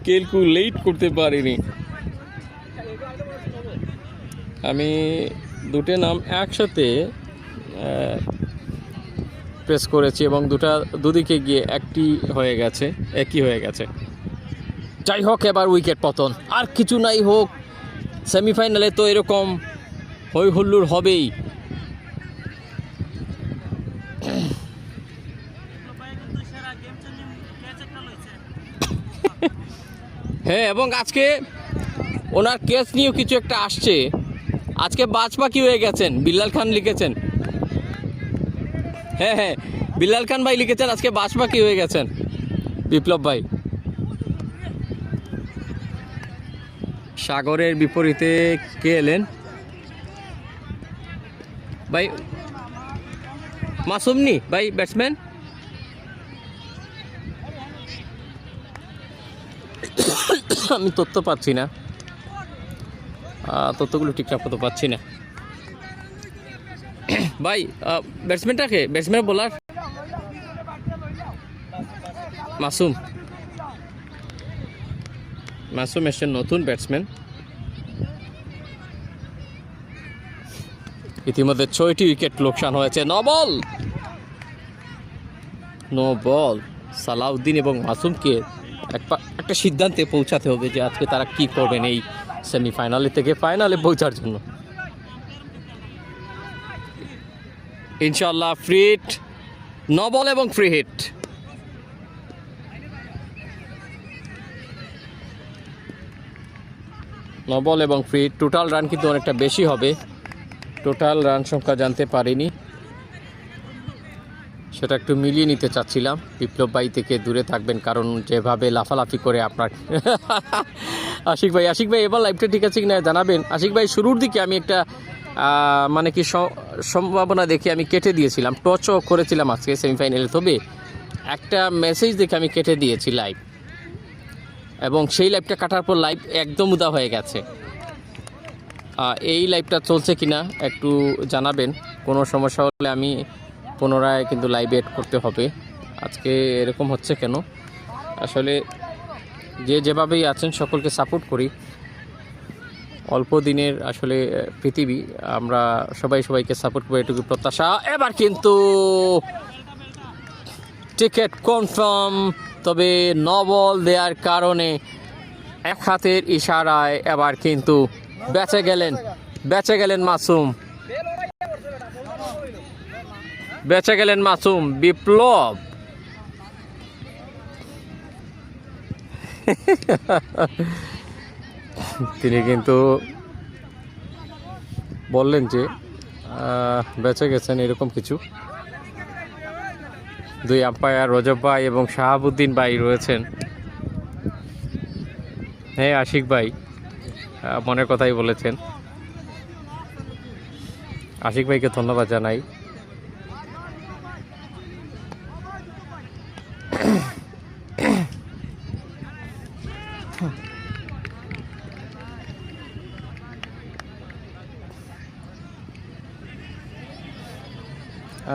ক্যালকুলেট করতে পারিনি আমি দুটো নাম একসাথে প্রেস করেছি এবং দুদিকে গিয়ে একই হয়ে গেছে যাই হোক এবার উইকেট পতন আর কিছু নাই হোক সেমিফাইনালে তো এরকম হই হুল্লোড় হবেই হ্যাঁ এবং আজকে ওনার কেস নিয়েও কিছু একটা আসছে আজকে বাজপাখি হয়ে গেছেন বিল্লাল খান লিখেছেন হ্যাঁ বিল্লাল খান ভাই লিখেছেন আজকে বাজপাখি হয়ে গেছেন বিপ্লব ভাই সাগরের বিপরীতে কে এলেন ভাই মাসুমনি ভাই ব্যাটসম্যান আমি তথ্য পাচ্ছি না তথ্যগুলো ঠিকঠাক মতো পাচ্ছি না ভাই ব্যাটসম্যানটাকে ব্যাটসম্যান বোলার মাসুম এসছেন নতুন ব্যাটসম্যান ইতিমধ্যে 6টি উইকেট লোকসান হয়েছে নো বল সালাউদ্দিন এবং মাসুমকে একটা সিদ্ধান্তে পৌঁছাতে হবে যে আজকে তারা কি করবেন এই সেমিফাইনালে থেকে ফাইনালে পৌঁছার জন্য ইনশাআল্লাহ ফিট ন বল এবং ফ্রি হিট। ন বল এবং ফ্রি হিট। টোটাল রান কিন্তু অনেকটা বেশি হবে, টোটাল রান সংখ্যা জানতে পারিনি, সেটা একটু মিলিয়ে নিতে চাচ্ছিলাম। বিপ্লব ভাই থেকে দূরে থাকবেন, কারণ যেভাবে লাফালাফি করে আপনার আশিক ভাই এবার লাইভটা ঠিক আছে কিনা জানাবেন। আশিক ভাই শুরুর দিকে আমি একটা মানে কি সম্ভাবনা দেখে আমি কেটে দিয়েছিলাম, টচও করেছিলাম আজকে সেমিফাইনালে, তবে একটা মেসেজ দেখে আমি কেটে দিয়েছি লাইভ, এবং সেই লাইভটা কাটার পর লাইভ একদম উদা হয়ে গেছে। এই লাইভটা চলছে কিনা একটু জানাবেন, কোনো সমস্যা হলে আমি পুনরায় কিন্তু লাইভ এড করতে হবে। আজকে এরকম হচ্ছে কেন, আসলে যে যেভাবেই আছেন সকলকে সাপোর্ট করি, অল্প দিনের আসলে পৃথিবী, আমরা সবাইকে সাপোর্ট করি, এটুকু প্রত্যাশা। এবার কিন্তু টিকিট কনফার্ম, তবে ন বল দেওয়ার কারণে এক হাতের ইশারায় এবার কিন্তু বেঁচে গেলেন মাসুম, বিপ্লব। তিনি কিন্তু বললেন যে বেঁচে গেছেন এরকম কিছু। দুই আম্পায়ার রজব ভাই এবং শাহাবুদ্দিন ভাই রয়েছেন। হ্যাঁ আশিক ভাই মনের কথাই বলেছেন, আশিক ভাইকে ধন্যবাদ জানাই।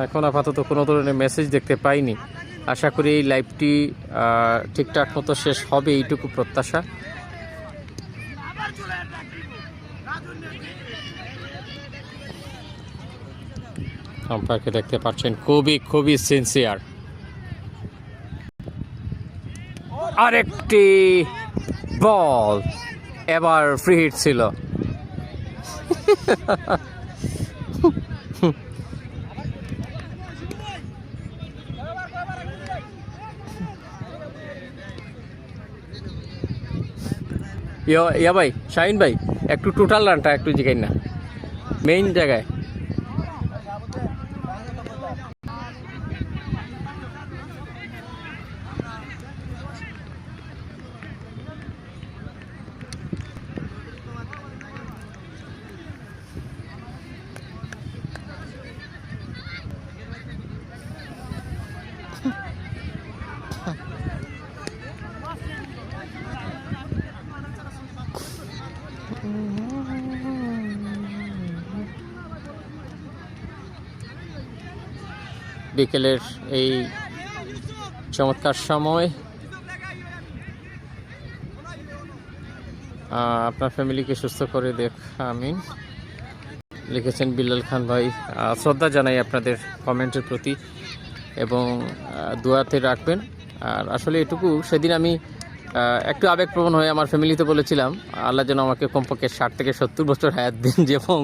এখন আপাতত কোনো ধরনের মেসেজ দেখতে পাইনি, আশা করি এই লাইভটি ঠিকঠাক মতো শেষ হবে, এইটুকু প্রত্যাশা। আম্পায়ারকে দেখতে পাচ্ছেন, খুবই সিনসিয়ার। আরেকটি বল, এবার ফ্রি হিট ছিল। ইয়া ভাই, শাহিন ভাই, একটু টোটাল রানটা একটু জিগাই না মেইন জায়গায়। বিকেলের এই চমৎকার সময় আপনার ফ্যামিলিকে সুস্থ করে দেখ আমিন, লিখেছেন বিল্লাল খান ভাই। শ্রদ্ধা জানাই আপনাদের কমেন্টের প্রতি, এবং দোয়াতে রাখবেন। আর আসলে এটুকু, সেদিন আমি একটু আবেগপ্রবণ হয়ে আমার ফ্যামিলিতে বলেছিলাম আল্লাহ যেন আমাকে কমপক্ষে 60 থেকে 70 বছর হায়াত দিন, এবং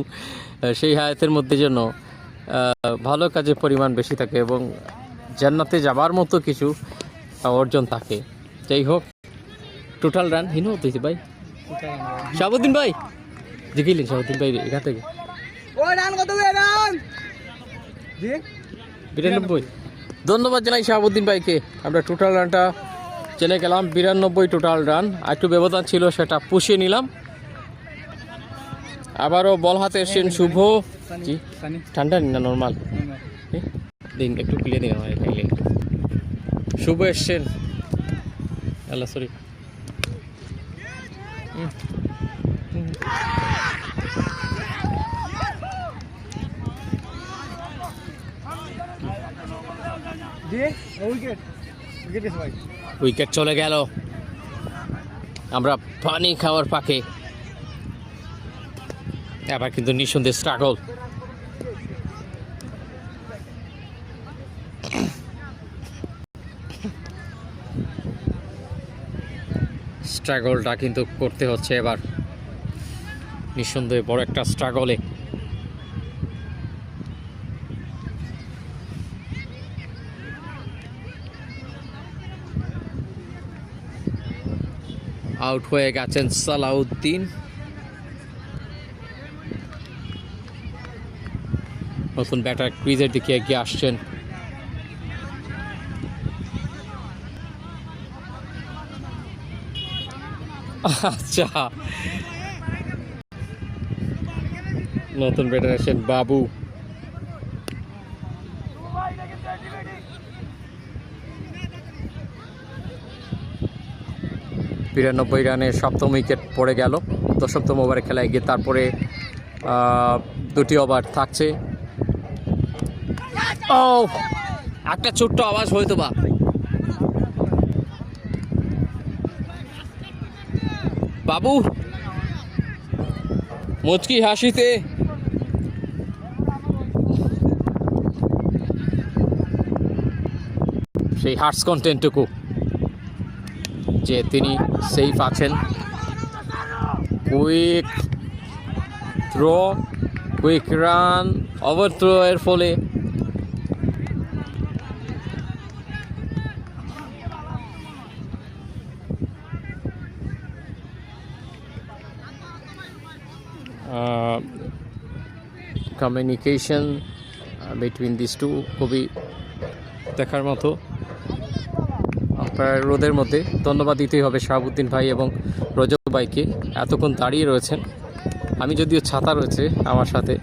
সেই হায়াতের মধ্যে যেন ভালো কাজের পরিমাণ বেশি থাকে এবং জান্নাতে যাবার মতো কিছু অর্জন থাকে। যাই হোক, টোটাল রান হিনো হতেছে ভাই, শাহাবুদ্দিন ভাই জিগিলেন, শাহাবুদ্দিন ভাই এখান থেকে 92। ধন্যবাদ জানাই শাহাবুদ্দিন ভাইকে। আমরা টোটাল রানটা জেনে গেলাম, 92 টোটাল রান। একটু ব্যবধান ছিল, সেটা পুষিয়ে নিলাম। আবারও বল হাতে এসছেন শুভ। জি ঠান্ডা না নর্মাল দিন, একটু খুলে দিন আমার খাইলে। শুভ এসছেন, আল্লাহ সরি। উইকেট চলে গেল, আমরা পানি খাওয়ার পাকে। এবার কিন্তু নিঃসন্দেহে স্ট্রাগল। স্ট্রাগলটা কিন্তু করতে হচ্ছে এবার, নিঃসন্দেহে বড় একটা স্ট্রাগলে। আউট হয়ে গেছেন সালাউদ্দিন। নতুন ব্যাটার ক্রিজের দিকে এগিয়ে আসছেন। আচ্ছা, নতুন ব্যাটার আসছেন বাবু। 92 রানে 7ম উইকেট পড়ে গেল 10তম ওভারে খেলায় গিয়ে। তারপরে 2টি ওভার থাকছে। ও, একটা ছোট্ট আওয়াজ হয়তো বা। বাবু মুচকি হাসিতে সেই হার্টস কন্টেন্টটুকু যে তিনি সেফ আছেন। Quick throw, quick run, over throw এর ফলে কমিউনিকেশন বিটুইন দিস টু খুবই দেখার মতো। আপনার রোদের মধ্যে ধন্যবাদ দিতেই হবে শাহাবুদ্দিন ভাই এবং রজব ভাইকে, এতক্ষণ দাঁড়িয়ে রয়েছেন। আমি যদিও ছাতা রয়েছে আমার সাথে।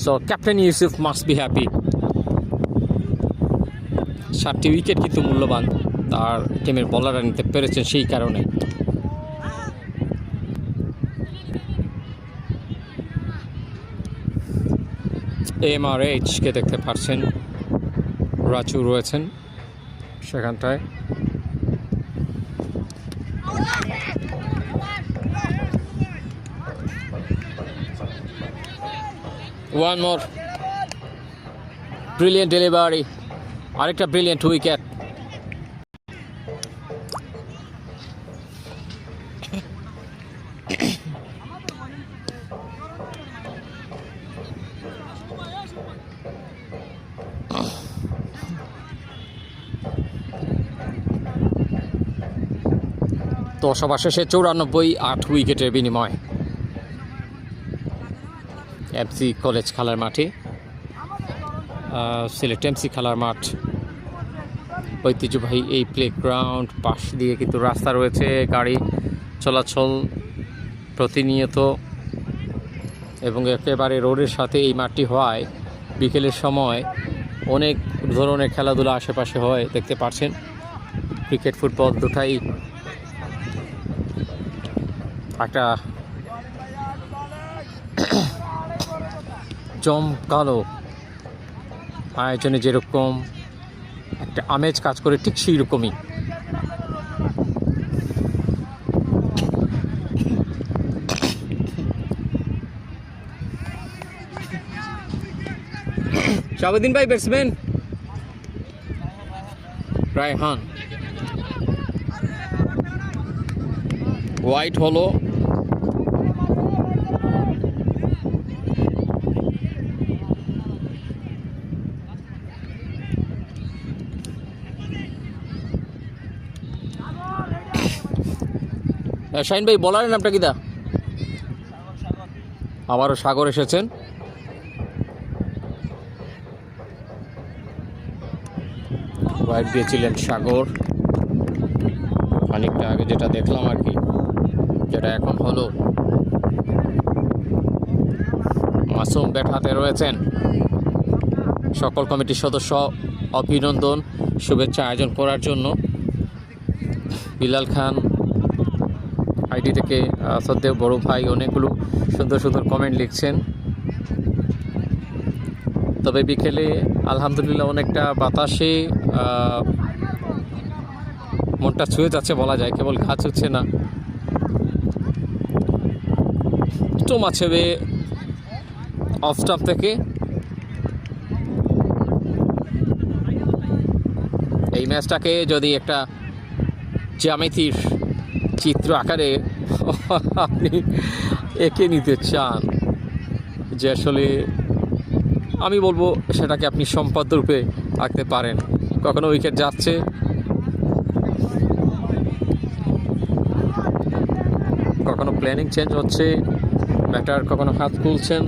So captain Yusuf must be happy. 7টি উইকেট কিন্তু মূল্যবান, তার টিমের বলাররা নিতে পেরেছেন সেই কারণে। MRH-কে দেখতে পাচ্ছেন, রাজু রয়েছেন সেখানটায়। ওয়ান মোর ব্রিলিয়েন্ট ডেলিভারি, আরেকটা ব্রিলিয়েন্ট উইকেট। তো সবার শেষে 94, 8 উইকেটের বিনিময় এমসি কলেজ খেলার মাঠে, সিলেট এমসি খেলার মাঠ। ঐতিহ্যবাহী এই প্লে গ্রাউন্ড, পাশ দিয়ে কিন্তু রাস্তা রয়েছে, গাড়ি চলাচল প্রতিনিয়ত, এবং একেবারে রোডের সাথে এই মাঠটি হওয়ায় বিকেলের সময় অনেক ধরনের খেলাধুলা আশেপাশে হয় দেখতে পাচ্ছেন। ক্রিকেট, ফুটবল দুটাই একটা জমকালো আয়োজনে যেরকম একটা আমেজ কাজ করে, ঠিক সেই রকমই। শাহাবুদ্দিন ভাই ব্যাটসম্যান, রায়হান হোয়াইট হলো। শাহিন ভাই বলারের নামটা কি দা? আবারও সাগর এসেছেন। হোয়াইট দিয়েছিলেন সাগর খানিকটা আগে, যেটা দেখলাম আর কি, যেটা এখন হলো। মাসুম ব্যাট হাতে রয়েছেন। সকল কমিটির সদস্য অভিনন্দন, শুভেচ্ছা আয়োজন করার জন্য। বিলাল খান আইডি থেকে শ্রদ্ধেয় বড় ভাই অনেকগুলো সুন্দর সুন্দর কমেন্ট লিখছেন। তবে বিকেলে আলহামদুলিল্লাহ অনেকটা বাতাসে মনটা ছুঁয়ে যাচ্ছে বলা যায়, কেবল গাছ হচ্ছে না। টোমা ছেবে অফ স্টাম্প থেকে এই ম্যাচটাকে যদি একটা জ্যামিতির চিত্র আকারে আপনি এঁকে নিতে চান, যে আসলে আমি বলবো সেটাকে আপনি সম্পদ রূপে রাখতে পারেন। কখনো উইকেট যাচ্ছে, কখনো প্ল্যানিং চেঞ্জ হচ্ছে, ব্যাটার কখনো হাত খুলছেন।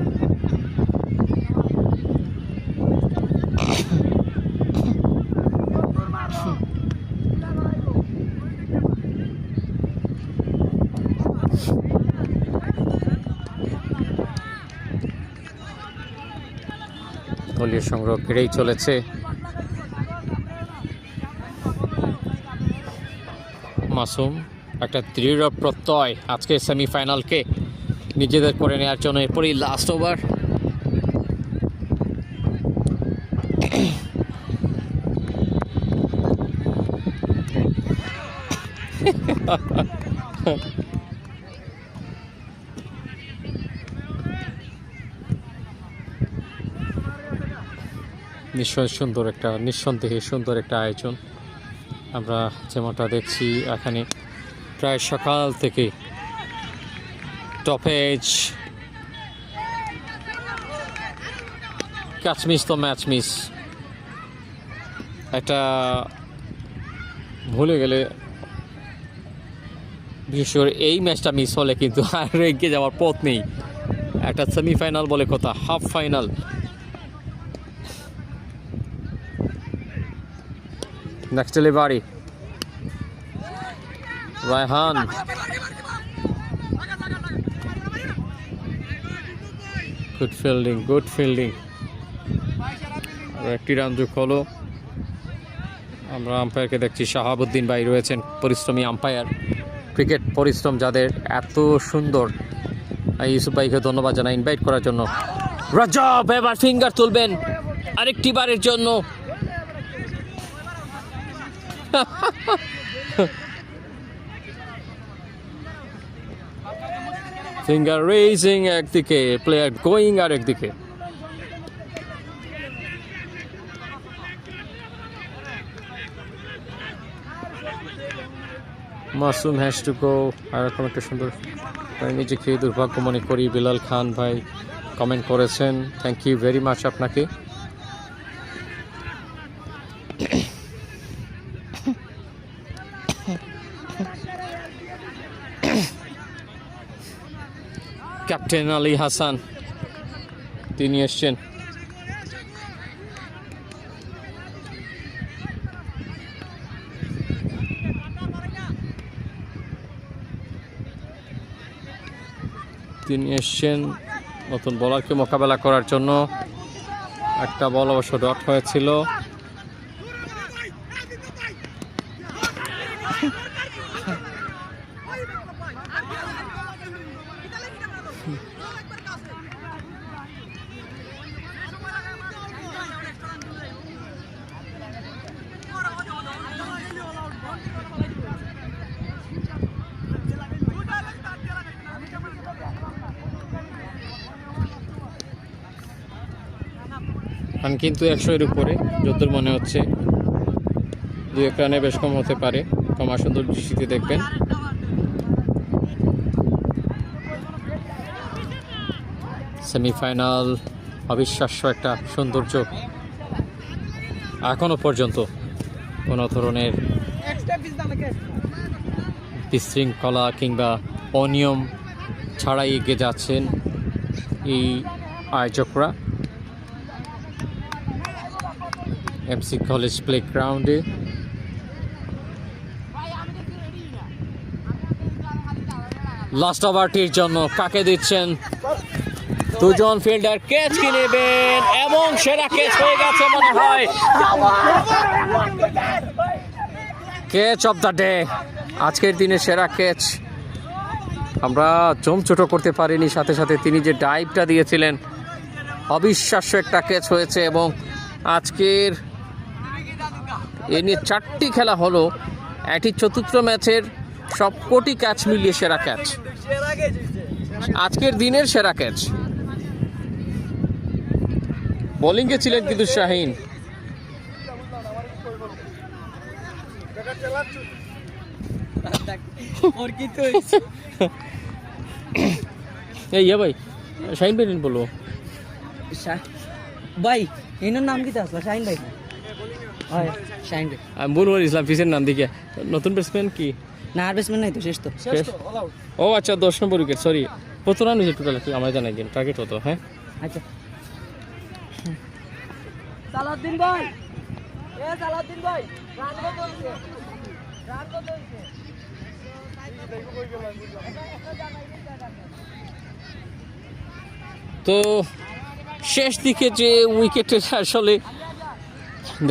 দলীয় সংগ্রহ বেড়েই চলেছে। মাসুম একটা দৃঢ় প্রত্যয় আজকে সেমিফাইনালকে নিজেদের করে নেওয়ার জন্য। এরপরই লাস্ট ওভার। নিঃসন্দেহে সুন্দর একটা আয়োজন আমরা যেমনটা দেখছি এখানে প্রায় সকাল থেকে। টপেজ ক্যাচ মিস তো ম্যাচ মিস, একটা ভুলে গেলে বিশেষ করে এই ম্যাচটা মিস হলে কিন্তু আর এগিয়ে যাওয়ার পথ নেই। একটা সেমিফাইনাল বলে কথা, half final. Next delivery, Raihan good fielding. একটি রান যোগ হলো। আমরা আম্পায়ারকে দেখছি, শাহাবুদ্দিন ভাই রয়েছেন, পরিশ্রমী আম্পায়ার, ক্রিকেট পরিশ্রম যাদের এত সুন্দর। ইউসুফ ভাইকে ধন্যবাদ জানাই ইনভাইট করার জন্য। রজব এবার ফিঙ্গার তুলবেন আরেকটি বারের জন্য। ফিঙ্গার রেজিং একদিকে, প্লেয়ার গোয়িং আর একদিকে। Masum has to go. আর এরকম একটা সুন্দর, নিজেকে দুর্ভাগ্য মনে করি। বিলাল খান ভাই কমেন্ট করেছেন, থ্যাংক ইউ ভেরি মাচ আপনাকে। ক্যাপ্টেন আলী হাসান তিনি এসছেন। নতুন বোলারকে মোকাবেলা করার জন্য। একটা বল অবশ্য ডট হয়েছিল। রান কিন্তু 100-এর উপরে যতদূর মনে হচ্ছে। 2-1 রানে বেশ কম হতে পারে, কমা সুন্দর দৃষ্টিতে দেখবেন। সেমিফাইনাল অবিশ্বাস্য একটা সৌন্দর্য। এখনো পর্যন্ত কোনো ধরনের বিশৃঙ্খলা কিংবা অনিয়ম ছাড়াই এগিয়ে যাচ্ছেন এই আয়োজকরা। এমসি কলেজ প্লে গ্রাউন্ডে লাস্ট ওভারটির জন্য কাকে দিচ্ছেন? দুজন ফিল্ডার ক্যাচ কি নেবেন এবং সেরা ক্যাচ হয়ে গেছে মনে হয়। ক্যাচ অফ দ্য ডে, আজকের দিনে সেরা ক্যাচ। আমরা চমচুটো করতে পারিনি, সাথে সাথে তিনি যে ডাইভটা দিয়েছিলেন, অবিশ্বাস্য একটা ক্যাচ হয়েছে। এবং আজকের এ নিয়ে 4টি খেলা হলো, এটি চতুর্থ ম্যাচের সবকটি ক্যাচ মিলিয়ে সেরা ক্যাচ, আজকের দিনের সেরা ক্যাচ। বোলিংয়ে ছিলেন কিন্তু শাহিন। এই ভাই শাহিন বেরিন বলো। ভাই এনার নাম কি আসলো শাহিন ভাই হয় শাহিন ভাই আমি বুনওয়ার ইসলাম পিসের নাম দিকে নতুন ব্যাটসম্যান কি না আর ব্যাটসম্যান নাই তো শেষ তো ও আচ্ছা 10 নম্বর উইকেট সরি কত রান হয়েছে টোটাল একটু আমার জানাই দিন টার্গেট কত হ্যাঁ আচ্ছা সালাউদ্দিন ভাই সালাউদ্দিন ভাই রান কত হইছে রান কত হইছে তো শেষ দিকে যে উইকেটে আসলে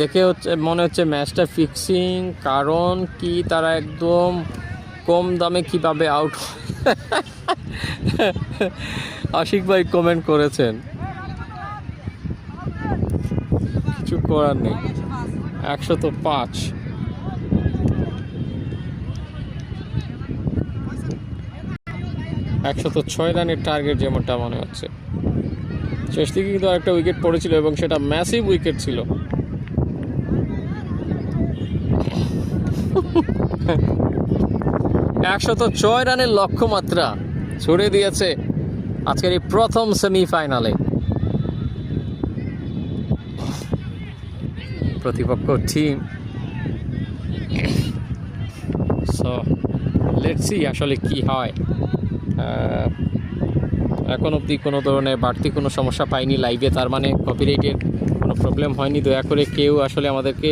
দেখে হচ্ছে মনে হচ্ছে ম্যাচটা ফিক্সিং কারণ কি তারা একদম কম দামে কিভাবে আউট আশিক ভাই কমেন্ট করেছেন কিছু করার নেই 105 106 রানের টার্গেট যেমনটা মনে হচ্ছে শেষ দিকে কিন্তু আরেকটা উইকেট পড়েছিল এবং সেটা ম্যাসিভ উইকেট ছিল 106 রানের লক্ষ্যমাত্রা ছুড়ে দিয়েছে আজকের এই প্রথম সেমিফাইনালে প্রতিপক্ষ টিম। সো লেটস সি আসলে কি হয়। এখন অবধি কোনো ধরনের বাড়তি কোনো সমস্যা পাইনি লাইভে, তার মানে কপিরাইটের কোনো প্রবলেম হয়নি। দয়া করে কেউ আসলে আমাদেরকে,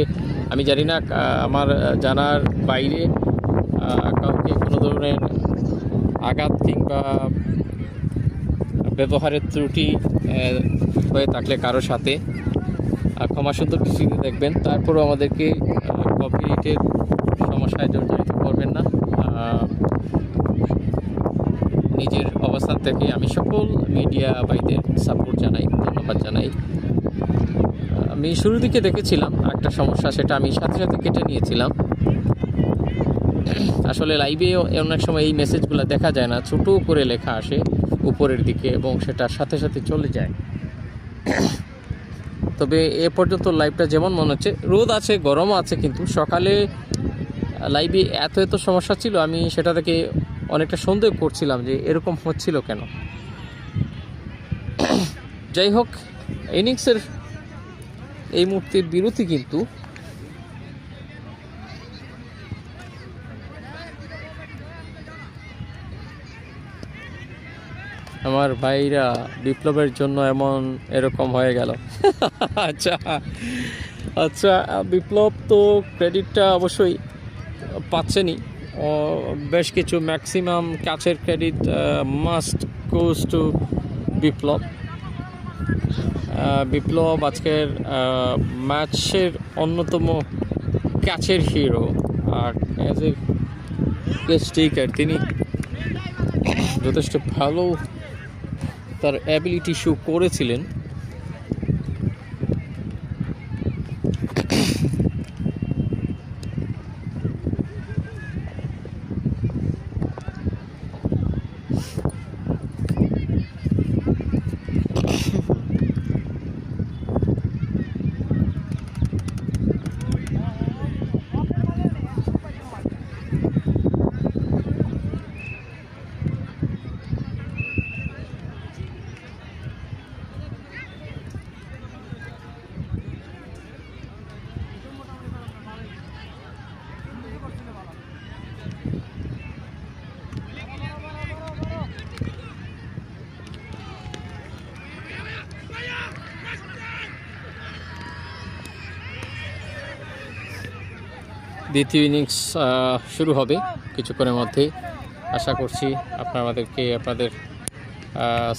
আমি জানি না আমার জানার বাইরে কাউকে কোনো ধরনের আঘাত কিংবা ব্যবহারের ত্রুটি হয়ে থাকলে কারোর সাথে ক্ষমা সুন্দর দৃষ্টিতে দেখবেন। তারপরেও আমাদেরকে কপিরাইটের সমস্যায় জড়িত করবেন না। নিজের অবস্থান থেকে আমি সকল মিডিয়া ভাইদের সাপোর্ট জানাই, ধন্যবাদ জানাই। আমি শুরুর দিকে দেখেছিলাম একটা সমস্যা, সেটা আমি সাথে সাথে কেটে নিয়েছিলাম। আসলে লাইভে অনেক সময় এই মেসেজগুলো দেখা যায় না, ছোটো করে লেখা আসে উপরের দিকে এবং সেটার সাথে সাথে চলে যায়। তবে এ পর্যন্ত লাইভটা যেমন মনে হচ্ছে, রোদ আছে, গরমও আছে, কিন্তু সকালে লাইভে এত সমস্যা ছিল, আমি সেটা থেকে অনেকটা সন্দেহ করছিলাম যে এরকম হচ্ছিল কেন। যাই হোক, ইনিংসের এই মুহূর্তে বিরতি কিন্তু আমার ভাইরা বিপ্লবের জন্য এরকম হয়ে গেল। আচ্ছা আচ্ছা, বিপ্লব তো ক্রেডিটটা অবশ্যই পাচ্ছেনই, বেশ কিছু ম্যাক্সিমাম ক্যাচের credit must goes to Biplab. Biplab আজকের ম্যাচের অন্যতম ক্যাচের হিরো, আর অ্যাজ এ গেস্ট টেকার তিনি যথেষ্ট ভালো তার অ্যাবিলিটি শো করেছিলেন। দ্বিতীয় ইনিংস শুরু হবে কিছুক্ষণের মধ্যেই। আশা করছি আপনারা আমাদেরকে আপনাদের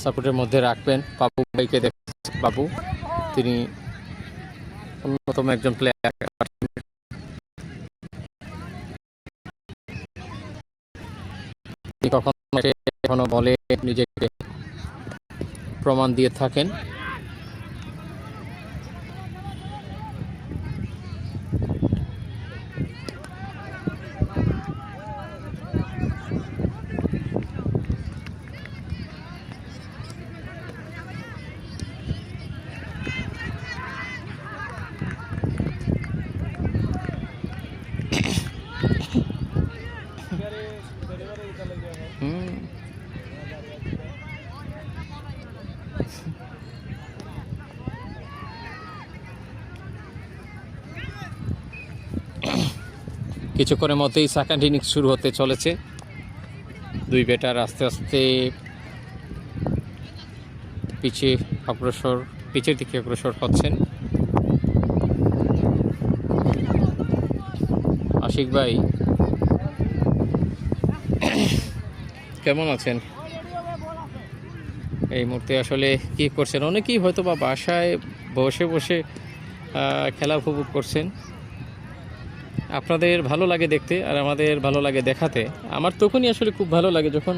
সাপোর্টের মধ্যে রাখবেন। বাবু ভাইকে দেখছেন, বাবু তিনি অন্যতম একজন প্লেয়ার, কখনো বলে নিজেকে প্রমাণ দিয়ে থাকেন। কিছুক্ষণের মধ্যেই সেকেন্ড ইনিংস শুরু হতে চলেছে। দুই ব্যাটার আস্তে আস্তে পিচের দিকে অগ্রসর হচ্ছেন। আশিক ভাই কেমন আছেন? এই মুহূর্তে আসলে কি করছেন? অনেকেই হয়তো বা বাসায় বসে বসে খেলা উপভোগ করছেন। আপনাদের ভালো লাগে দেখতে আর আমাদের ভালো লাগে দেখাতে। আমার তখনই আসলে খুব ভালো লাগে যখন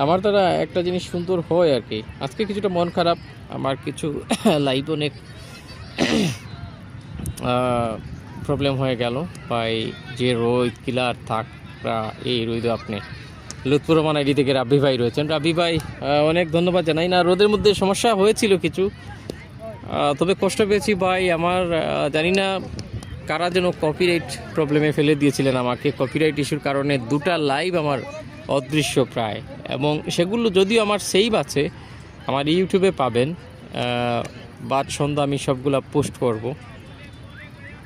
আমার দ্বারা একটা জিনিস সুন্দর হয় আর কি। আজকে কিছুটা মন খারাপ, আমার কিছু লাইভ অনেক প্রবলেম হয়ে গেল। ভাই যে রোদ কিলার থাকা, এই রোদ আপনি লুৎফুর রহমান আইডি থেকে রাব্বি ভাই রয়েছেন। রাব্বি ভাই অনেক ধন্যবাদ জানাই। না, রোদের মধ্যে সমস্যা হয়েছিল কিছু, তবে কষ্ট পেয়েছি ভাই। আমার জানি না কারা যেন কপিরাইট প্রবলেমে ফেলে দিয়েছিলেন আমাকে। কপিরাইট ইস্যুর কারণে দুটা লাইভ আমার অদৃশ্য প্রায়, এবং সেগুলো যদিও আমার সেভ আছে, আমার ইউটিউবে পাবেন। বাদ সন্ধ্যা আমি সবগুলা পোস্ট করব।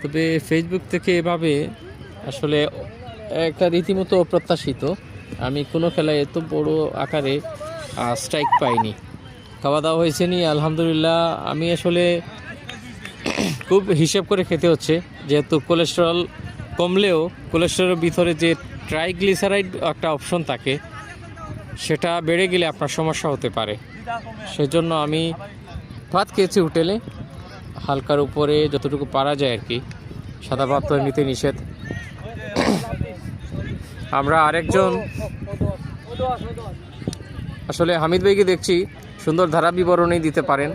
তবে ফেসবুক থেকে এভাবে আসলে একটা রীতিমতো অপ্রত্যাশিত। আমি কোনো খেলায় এত বড় আকারে স্ট্রাইক পাইনি। খাওয়া দাওয়া হয়েছে নি? আলহামদুলিল্লাহ। আমি আসলে খুব হিসেব করে খেতে হচ্ছে, যেহেতু কোলেস্টেরল কমলেও কোলেস্টেরলের ভিতরে যে ট্রাইগ্লিসারাইড একটা অপশন থাকে, সেটা বেড়ে গেলে আপনার সমস্যা হতে পারে। সেজন্য আমি ভাত খেয়েছি হোটেলে, হালকার উপরে যতটুকু পারা যায় আর কি। সাদা ভাত তো এমনিতে নিষেধ। আমরা আরেকজন আসলে হামিদ ভাইকে দেখছি, সুন্দর ধারা বিবরণী দিতে পারেন।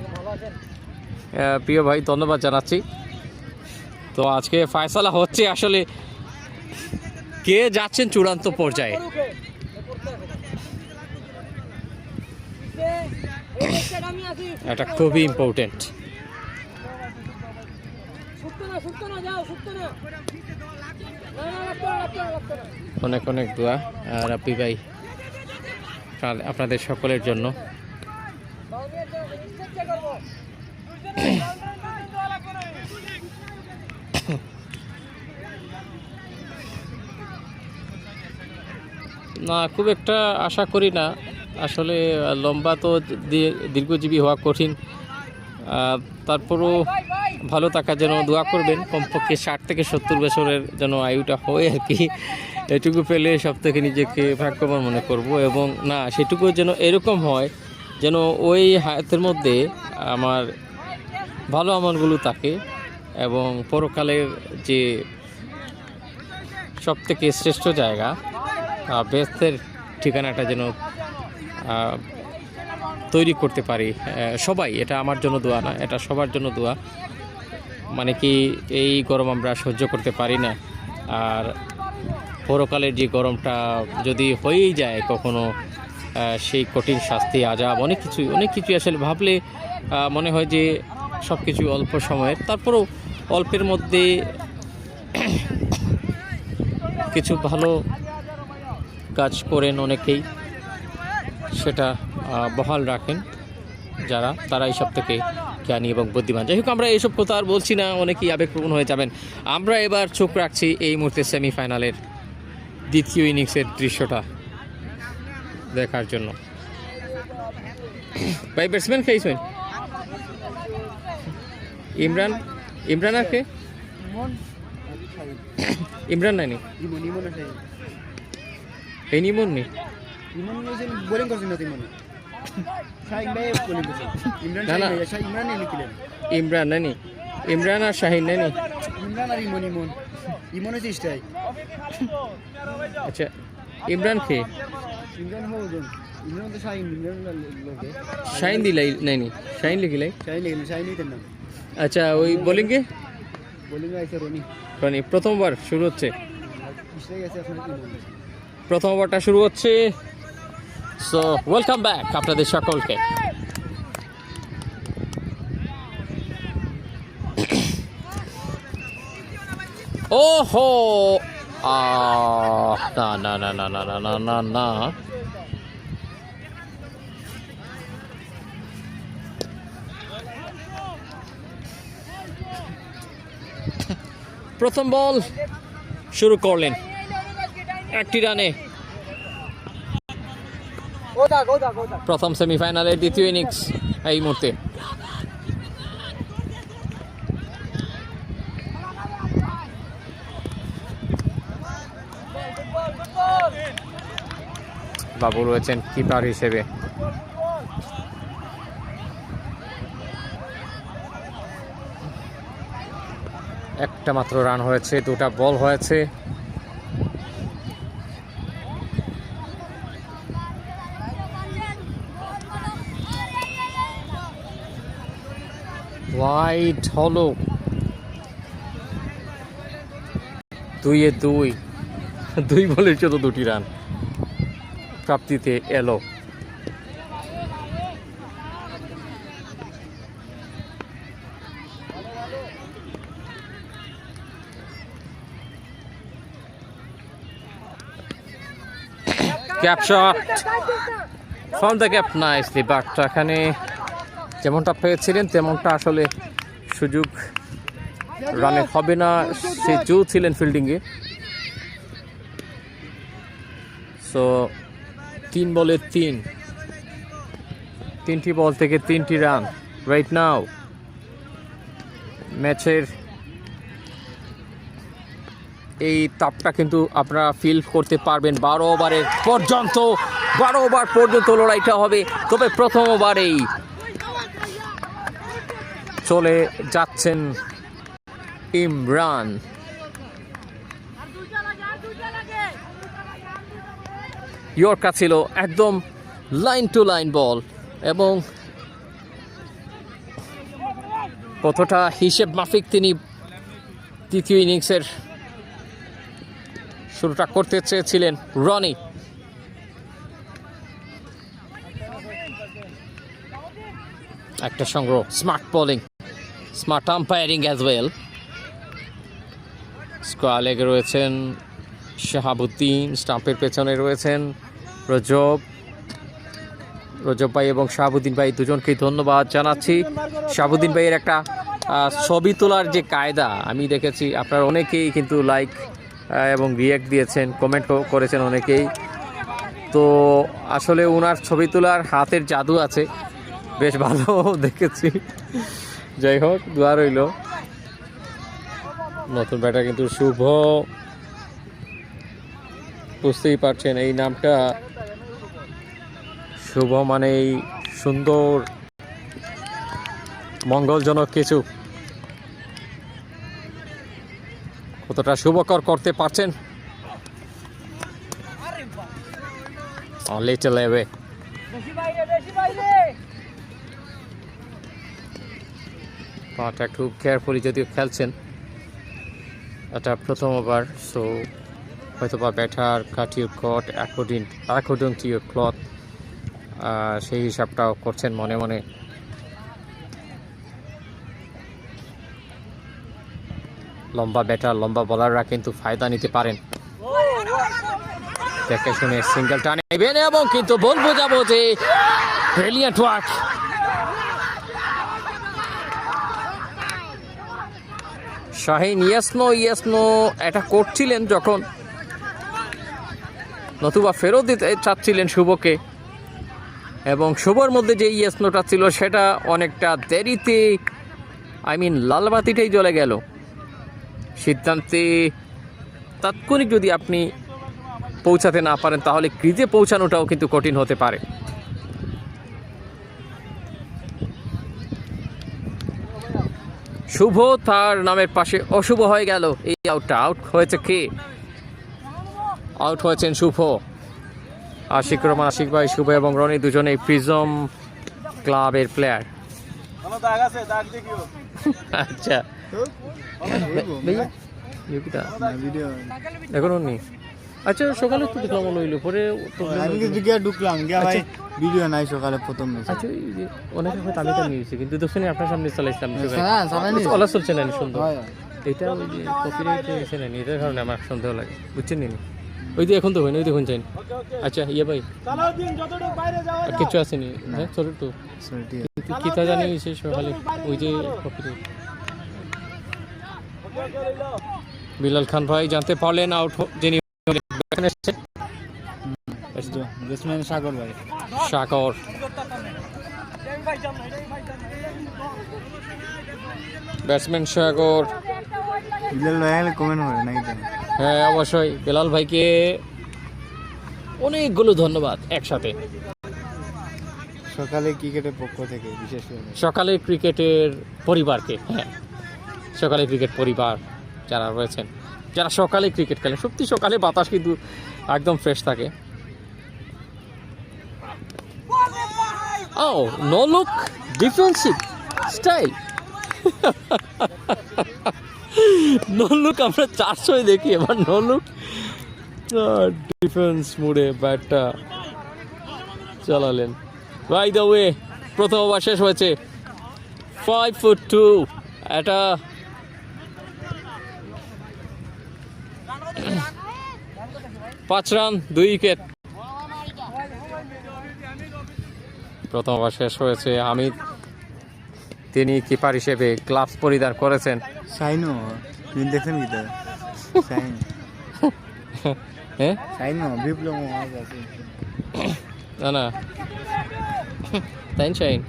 প্রিয় ভাই, ধন্যবাদ জানাচ্ছি। তো আজকে ফয়সালা হচ্ছে আসলে কে যাচ্ছেন চূড়ান্ত পর্যায়ে। এটা খুবই ইম্পর্টেন্ট। অনেক অনেক দোয়া রাব্বি ভাই আপনাদের সকলের জন্য। না, খুব একটা আশা করি না। আসলে লম্বা তো দীর্ঘজীবী হওয়া কঠিন, তারপরও ভালো থাকার জন্য দোয়া করবেন। কমপক্ষে 60 থেকে 70 বছরের যেন আয়ুটা হয় আর কি। এটুকু পেলে সব থেকে নিজেকে ভাগ্যবান মনে করব, এবং না সেটুকু যেন এরকম হয় যেন ওই হায়াতের মধ্যে আমার ভালো আমলগুলো থাকে, এবং পরকালের যে সব থেকে শ্রেষ্ঠ জায়গা বেহেশতের ঠিকানাটা যেন তৈরি করতে পারি সবাই। এটা আমার জন্য দোয়া না, এটা সবার জন্য দোয়া। মানে কি, এই গরম আমরা সহ্য করতে পারি না, আর পরকালের যে গরমটা যদি হয়েই যায় কখনো, সেই কঠিন শাস্তি, আযাব, অনেক কিছু আসলে ভাবলে মনে হয় যে সব কিছু অল্প সময়ের। তারপরেও অল্পের মধ্যে কিছু ভালো কাজ করেন অনেকেই, সেটা বহাল রাখেন যারা, তারা এইসব থেকে জ্ঞানী এবং বুদ্ধিমান। যাই হোক, আমরা এইসব কথা আর বলছি না, অনেকেই আবেগপ্রবণ হয়ে যাবেন। আমরা এবার চোখ রাখছি এই মুহূর্তে সেমিফাইনালের দ্বিতীয় ইনিংসের দৃশ্যটা দেখার জন্য। ভাই, ব্যাটসম্যান খেয়েছেন ইমরান আর কে? ইমরান নাই নি? এই নিমন নি? বোলিং করছেন না তিমন? শাহিন ভাই বোলিং করছেন। ইমরান নাই নি? ইমরান আর শাহিন নাই নি? ইমরান আর ইমন হচ্ছে স্ট্রাইক। আচ্ছা, ইমরান কে? ইমরান হওজন ইমরান তো ইমরান লোকে শাহিন দিলাই নাই নি? শাহিন লিখিলাই? শাহিন নিতেন না। আচ্ছা, ওই বোলিংয়ে আইছে রনি। প্রথমবার শুরু হচ্ছে, স্ট্রাইক আছে এখন ইমন। প্রথম ওভারটা শুরু হচ্ছে। সো ওয়েলকাম ব্যাক আপনাদের সকলকে। ওহো, না না না না না না না না, প্রথম বল শুরু করলেন একটি রানে প্রথম সেমিফাইনালের দ্বিতীয় ইনিংস এই মুহূর্তে। বাবু রয়েছেন কিপার হিসেবে। একটা মাত্র রান হয়েছে, দুটা বল হয়েছে। ওয়াইড হলো, 2-2, 2 বলের শুধু 2টি রান প্রাপ্তিতে এলো। Cap shot from the cap, nicely, but এখানে যেমনটা পেয়েছিলেন তেমনটা আসলে সুযোগ রানে হবে না। সে জো ছিলেন ফিল্ডিংয়ে। সো 3 বলে 3টি বল থেকে 3টি রান রাইট নাও। ম্যাচের এই তাপটা কিন্তু আপনারা ফিল করতে পারবেন। 12 ওভার পর্যন্ত লড়াইটা হবে। তবে প্রথম ওভারেই চলে যাচ্ছেন ইমরান। ইয়র্কার ছিল একদম লাইন টু লাইন বল, এবং কতটা হিসেব মাফিক তিনি তৃতীয় ইনিংসের শুরুটা করতে চেয়েছিলেন। রনি একটা সংগ্রহ, smart bowling, smart umpiring as well. Square লেগে রয়েছেন শাহাবুদ্দিন, স্টাম্পের পেছনে রয়েছেন রজব ভাই এবং শাহাবুদ্দিন ভাই, দুজনকেই ধন্যবাদ জানাচ্ছি। শাহাবুদ্দিন ভাইয়ের একটা ছবি তোলার যে কায়দা আমি দেখেছি, আপনারা অনেকেই কিন্তু লাইক এবং রিয়াক্ট দিয়েছেন, কমেন্ট করেছেন অনেকেই। তো আসলে ওনার ছবি তোলার হাতের জাদু আছে, বেশ ভালো দেখেছি। যাই হোক, দোয়া রইল। নতুন ব্যাটার কিন্তু শুভ, বুঝতেই পারছেন এই নামটা, শুভ মানেই সুন্দর, মঙ্গলজনক কিছু। কতটা শুভকর করতে পারছেন লিটল অ্যাওয়ে। পাটা খুব কেয়ারফুলি যদিও খেলছেন, এটা প্রথম ওভার। সো হয়তো বা better cut your coat according to your cloth, সেই হিসাবটাও করছেন মনে মনে। লম্বা ব্যাটার, লম্বা বলাররা কিন্তু ফায়দা নিতে পারেন। দেখে শুনে সিঙ্গেল টানে নেবেন, এবং কিন্তু বলবো যাবো যে ব্রিলিয়ান্ট ওয়ার্ক। শাহিন ইয়েসনো এটা করছিলেন যখন, নতুবা ফেরত দিতে চাচ্ছিলেন শুভকে, এবং শুভর মধ্যে যে ইয়েসনোটা ছিল সেটা অনেকটা দেরিতে, লালবাতিটাই জ্বলে গেল। সিদ্ধান্তে তাৎক্ষণিক যদি আপনি পৌঁছাতে না পারেন তাহলে ক্রিজে পৌঁছানোটাও কিন্তু কঠিন হতে পারে। শুভ তার নামের পাশে অশুভ হয়ে গেল এই আউটটা। আউট হয়েছে কে? আউট হয়েছেন শুভ। আশিক রহমান, আশিক ভাই, শুভ এবং রনি দুজনেই প্রিজম ক্লাবের প্লেয়ার। আচ্ছা এখন নি, আচ্ছা সকালে তো দেখলাম হইলো, পরে ঢুকলাম ভাই, ভিডিও নাই সকালে প্রথম। আচ্ছা অনেকে হয়তো আমি তো নিয়েছি, কিন্তু দোষণী আপনার সামনে চালাইছিলাম, ওলা চলছে না সুন্দর। এটা ওই যে কপিরাইট হয়েছে না, এটার কারণে আমার সন্দেহ লাগে, বুঝছেন নি? ওই যে এখন তো হয় না, ওই দেখুন চাই। আচ্ছা ইয়ে ভাই কিছু আসেনি, হ্যাঁ ছোট তো কি তা জানি সে সকালে ওই যে কপিরাইট। বিলাল খান ভাই জানতে পারলেন আউট যিনি এসেছেন ব্যাটসম্যান সাগর ভাই। সাগর। ব্যাটসম্যান সাগর। বিলাল ভাই কমেন্ট করে নাকি জানি। হ্যাঁ অবশ্যই বেলাল ভাইকে অনেকগুলো ধন্যবাদ একসাথে। সকালে ক্রিকেটের পক্ষ থেকে বিশেষ করে সকালে ক্রিকেটের পরিবারকে, হ্যাঁ সকালে ক্রিকেট পরিবার যারা রয়েছেন, যারা সকালে ক্রিকেট খেলেন, সত্যি সকালে বাতাস কিন্তু একদম ফ্রেশ থাকে। ও no look defensive style. No look আমরা 400 দেখি, এবার নো লুক ডিফেন্স মোডে ব্যাটটা চালালেন। বাই দ্য ওয়ে প্রথম ওভার শেষ হয়েছে 5-2। এটা 5 রান 2 উইকেট। প্রথম ওভার শেষ হয়েছে। হামিদ তিনি কিপার হিসেবে গ্লাভস পরিধান করেছেন। সাইনো তুমি দেখছেন কি তা সাইন হ্যাঁ সাইনো বিপ্লব আওয়াজ আছে না না তাই শাইন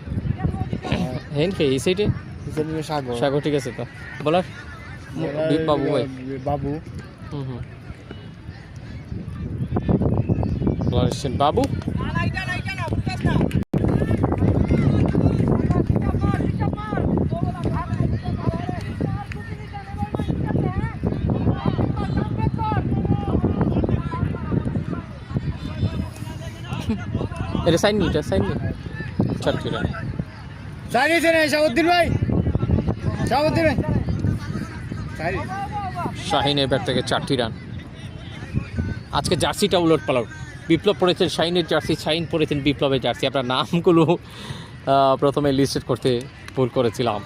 হেন কে এই সাইডে হিসেবে সাগর সাগর ঠিক আছে তো বলার বাবু ভাই বাবু বলার এসছেন বাবু। এটা সাইন নি, এটা সাইন নি। 4 রান সাইনিছে না শাহাবুদ্দিন ভাই, শাহাবুদ্দিন ভাই সাইনি। শাহিনের ব্যাট থেকে 4টি রান। আজকে জার্সিটা উলট পালট, বিপ্লব পড়েছেন শাহিনের জার্সি, শাহিন পড়েছেন বিপ্লবের জার্সি। আপনার নামগুলো প্রথমে লিস্টেড করতে ভুল করেছিলাম।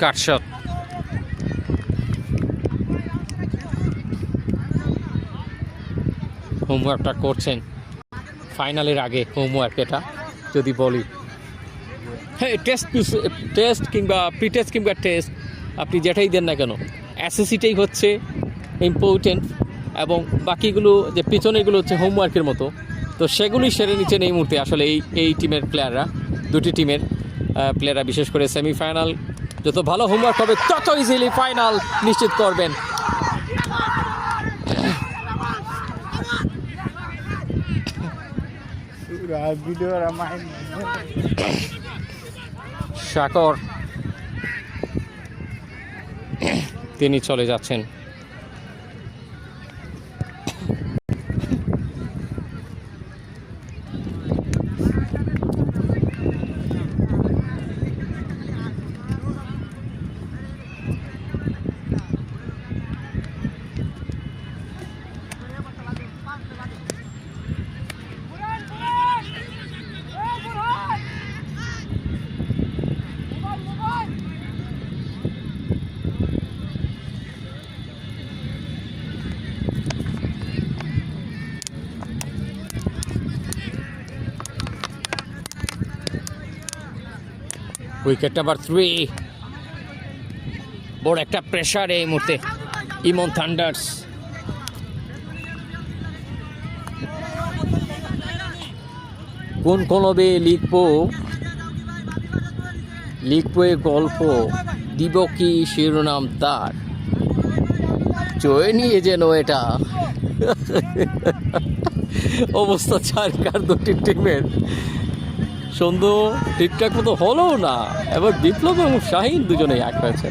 কাটশট হোমওয়ার্কটা করছেন ফাইনালের আগে, হোমওয়ার্ক এটা যদি বলি। হ্যাঁ টেস্ট কিংবা প্রিটেস্ট কিংবা টেস্ট আপনি যেটাই দেন না কেন, এসএসসিটাই হচ্ছে ইম্পর্টেন্ট, এবং বাকিগুলো যে পিছনেগুলো হচ্ছে হোমওয়ার্কের মতো। তো সেগুলোই সেরে নিচ্ছেন এই মুহূর্তে আসলে এই টিমের প্লেয়াররা, দুটি টিমের প্লেয়াররা। বিশেষ করে সেমিফাইনাল যত ভালো হোমওয়ার্ক হবে তত ইজিলি ফাইনাল নিশ্চিত করবেন। সাগর তিনি চলে যাচ্ছেন। Wicket number 3। বড় একটা প্রেশার এই মুহূর্তে ইমন থান্ডার্স। কোন কলবে লিখবো এ গল্প, দিব কি শিরোনাম তার, জয় নিয়ে যেন এটা। অবস্থা চারকার দুটি টিমের, সন্দেহ ঠিকঠাক মতো হলো না। এবার বিপ্লব এবং শাহিন দুজনেই এক হয়েছে।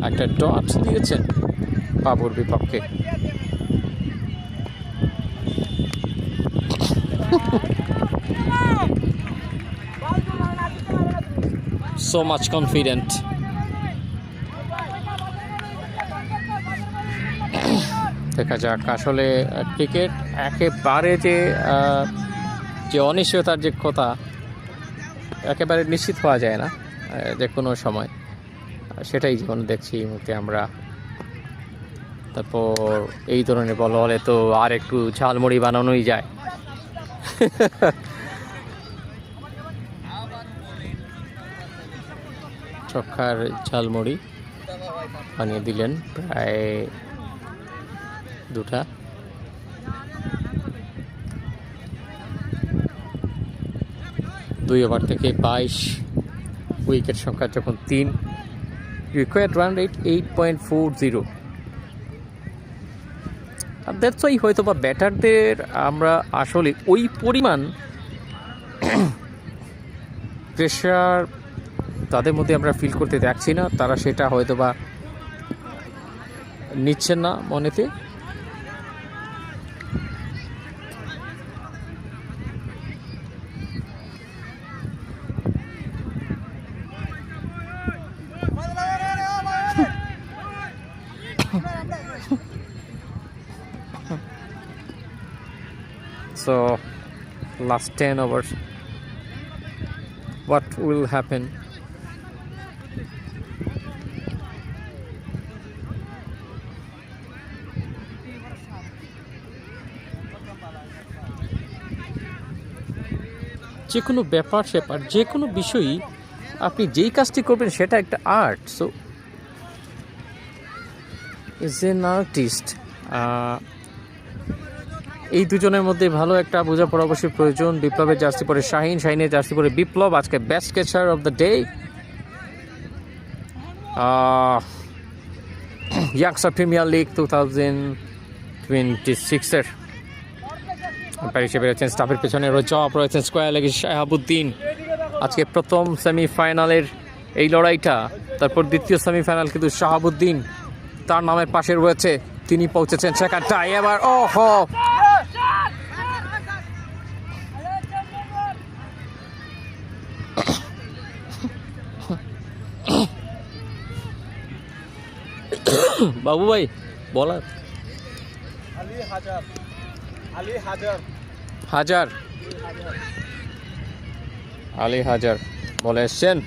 একটা ডট দিয়েছেন বাবুর বিপক্ষে। So much confident. দেখা যাক আসলে ক্রিকেট একেবারে যে অনিশ্চয়তার যে কথা একেবারে নিশ্চিত হওয়া যায় না যে কোনো সময়। সেটাই যেমন দেখছি এই মুহূর্তে আমরা। তারপর এই ধরনের বল হলে তো আর একটু ঝালমুড়ি বানানোই যায়। চক্কার ঝালমুড়ি বানিয়ে দিলেন প্রায় 2টা। দুই ওভার থেকে 22 উইকেট সংখ্যা যখন 3, required run rate 8.40। That's why হয়তো বা ব্যাটারদের আমরা আসলে ওই পরিমাণ প্রেশার তাদের মধ্যে আমরা ফিল করতে দেখছি না, তারা সেটা হয়তো বা নিচ্ছেন না মনেতে। So last 10 overs, what will happen? যে কোনো ব্যাপার স্যাপার, যে কোনো বিষয়ই আপনি যেই কাজটি করবেন সেটা একটা art. So is an artist. এই দুজনের মধ্যে ভালো একটা বোঝাপড়া অবশ্যই প্রয়োজন। বিপ্লবের জার্সি পরে শাহিন, শাহিনের জার্সি পরে বিপ্লব। আজকে best catcher of the day youngster premier league 2026-এর আম্পায়ার হিসেবে রয়েছেন স্টাফের পেছনে রজব, রয়েছেন স্কোয়ার লেগে শাহাবুদ্দিন। আজকে প্রথম সেমিফাইনালের এই লড়াইটা, তারপর দ্বিতীয় সেমিফাইনাল কিন্তু শাহাবুদ্দিন তার নামের পাশে রয়েছে, তিনি পৌঁছেছেন সেখানটায়। এবার ওহো, বাবু ভাই বলার আলী হাজার বলে এসছেন।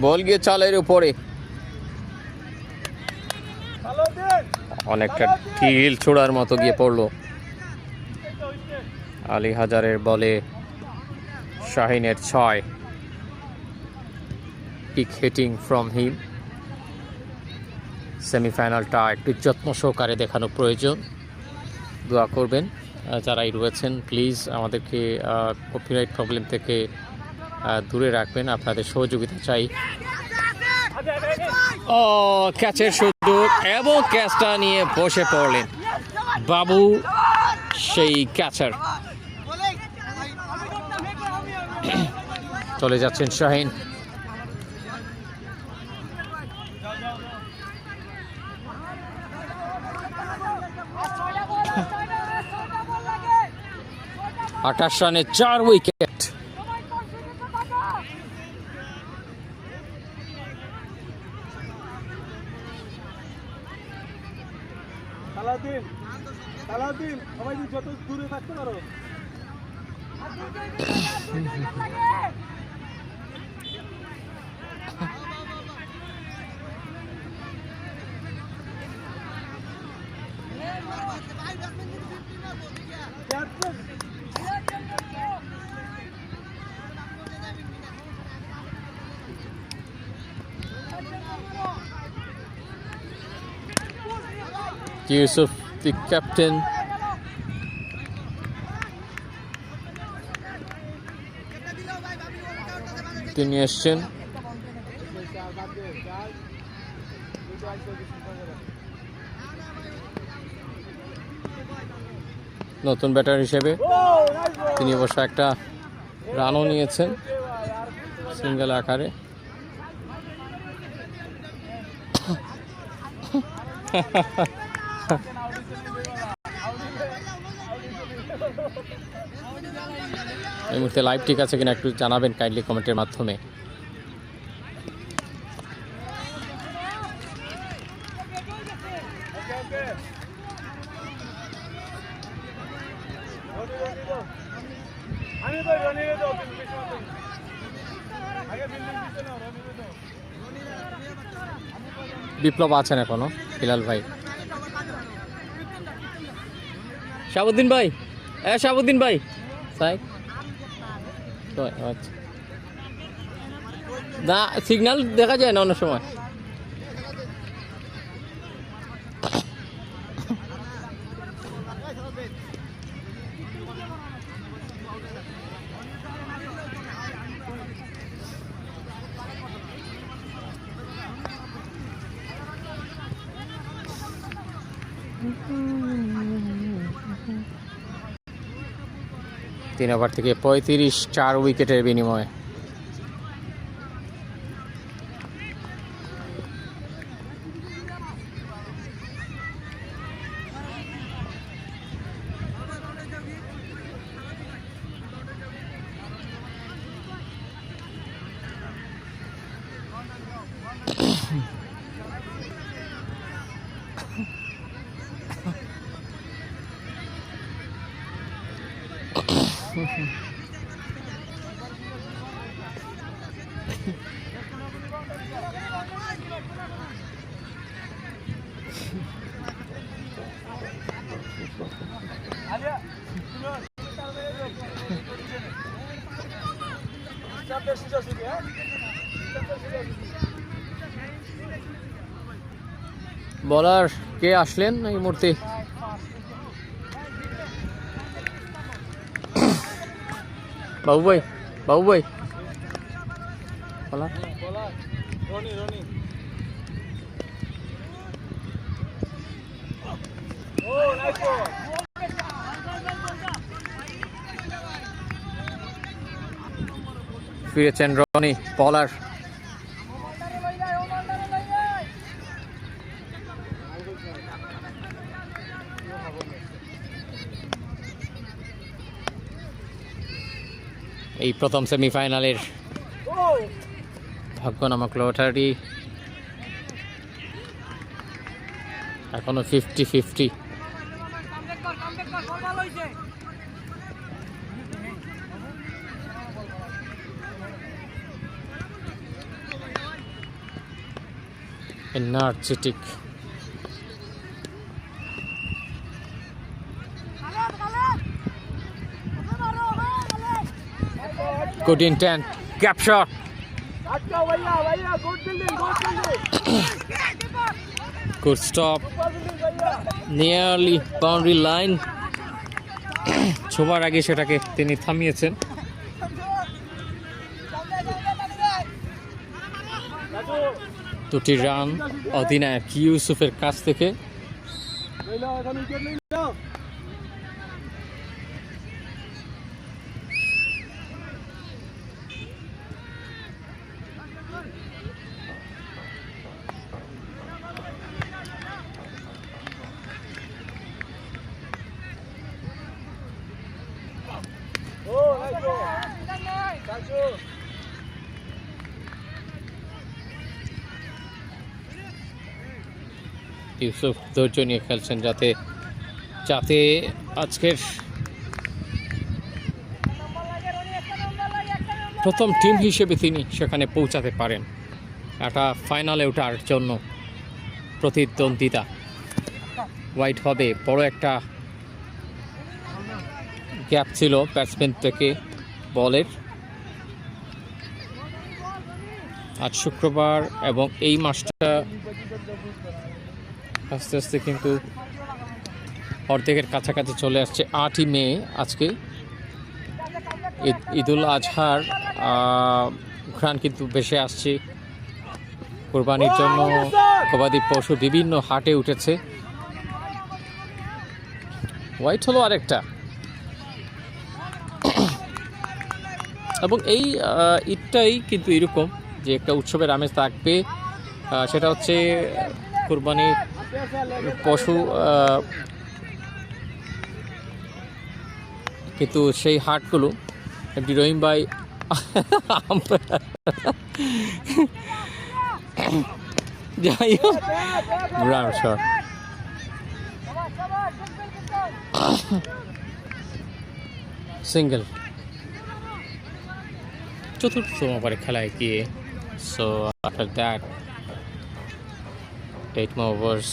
বল গিয়ে চালের উপরে, অনেকটা ঢিল ছোড়ার মতো গিয়ে পড়লো। আলী হাজারের বলে শাহিনের 6, কিক হিটিং ফ্রম হিম। সেমিফাইনালটা একটু যত্ন সহকারে দেখানো প্রয়োজন, দোয়া করবেন যারাই রয়েছেন। প্লিজ আমাদেরকে কপিরাইট প্রবলেম থেকে দূরে রাখবেন, আপনাদের সহযোগিতা চাই। ও ক্যাচের সুযোগ এবং ক্যাচটা নিয়ে বসে পড়লেন বাবু সেই ক্যাচার। চলে যাচ্ছেন শাহিন। আঠাশ রানে 4 উইকেট। সবাই যত দূরে থাকতে পারো। Yusuf, the captain, তিনি এসছেন। নতুন ব্যাটার হিসেবে তিনি অবশ্য একটা রানও নিয়েছেন সিঙ্গেল আকারে। এই মুহূর্তে লাইভ ঠিক আছে কিনা একটু জানাবেন কাইন্ডলি কমেন্টের মাধ্যমে। বিপ্লব আছেন এখনো, হিলাল ভাই, শাহাবুদ্দিন ভাই, শাহাবুদ্দিন ভাই সাইড আচ্ছা না, সিগন্যাল দেখা যায় না অন্য সময়। তিন ওভার থেকে 35, 4 উইকেটের বিনিময়ে। বলার কে আসলেন এই মুহূর্তে? বাবু ভাই, বাবু ভাই বলার ফিরেছেন রনি। বলার এই প্রথম সেমিফাইনালের ভাগ্য নামক লটারি এখনো 50-50। Energetic good intent, gap shot, good stop, nearly boundary line, ছোঁয়ার আগে সেটাকে তিনি থামিয়েছেন। দুটি রান অধিনায়ক ইউসুফের কাছ থেকে। ইউসুফ ধৈর্য নিয়ে খেলছেন যাতে আজকের প্রথম টিম হিসেবে তিনি সেখানে পৌঁছাতে পারেন। একটা ফাইনালে ওঠার জন্য প্রতিদ্বন্দ্বিতা হোয়াইট হবে। বড় একটা গ্যাপ ছিল ব্যাটসম্যান থেকে বলের। আজ শুক্রবার এবং এই মাসটা আস্তে আস্তে কিন্তু অর্ধেকের কাছাকাছি চলে আসছে। 8ই মে আজকে ঈদুল আজহার ঘ্রাণ কিন্তু ভেসে আসছে। কোরবানির জন্য গবাদি পশু বিভিন্ন হাটে উঠেছে। হোয়াইট হলো আরেকটা, এবং এই ঈদটাই কিন্তু এরকম যে একটা উৎসবের আমেজ থাকবে। সেটা হচ্ছে কোরবানি পশু, কিন্তু সেই হাটগুলো এমনি রহিম ভাই যাই হোক সিঙ্গেল চতুর্থতম ওভারে খেলায় গিয়ে। So after that 8 more overs.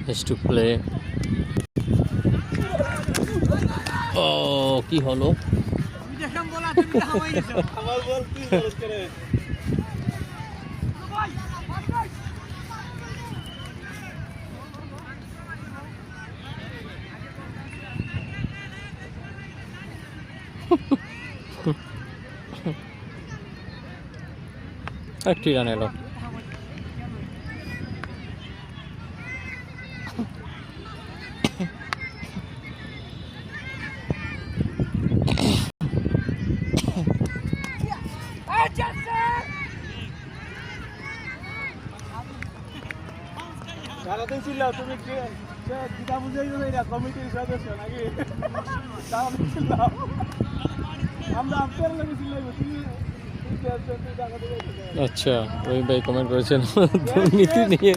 Has to play. Oh, কি হলো? একটি রান এলো। সারাদিন ছিল তুমি কি গীতা বুঝাই না কমিটির সদস্য নাকি সারাদিন ছিল আমরা আপনার লাগে ছিল তুমি আচ্ছা রহিম ভাই কমেন্ট করেছেন দুর্নীতি নিয়ে।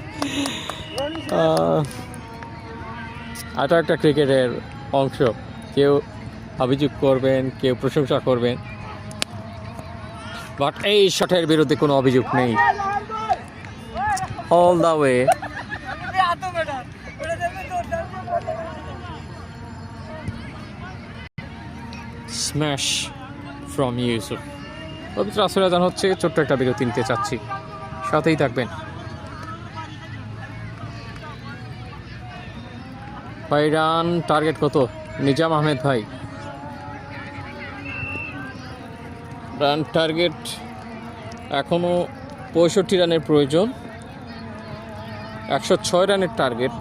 এটা একটা ক্রিকেটের অংশ, কেউ অভিযোগ করবেন, কেউ প্রশংসা করবেন, বাট এই শটের বিরুদ্ধে কোনো অভিযোগ নেই। All the way smash from Yusuf. পবিত্র আসরে আজান হচ্ছে, ছোট্ট একটা বিরতি নিতে চাচ্ছি, সাথেই থাকবেন। ভাই রান টার্গেট কত? নিজাম আহমেদ ভাই রান টার্গেট এখনও 65 রানের প্রয়োজন, 106 রানের টার্গেট।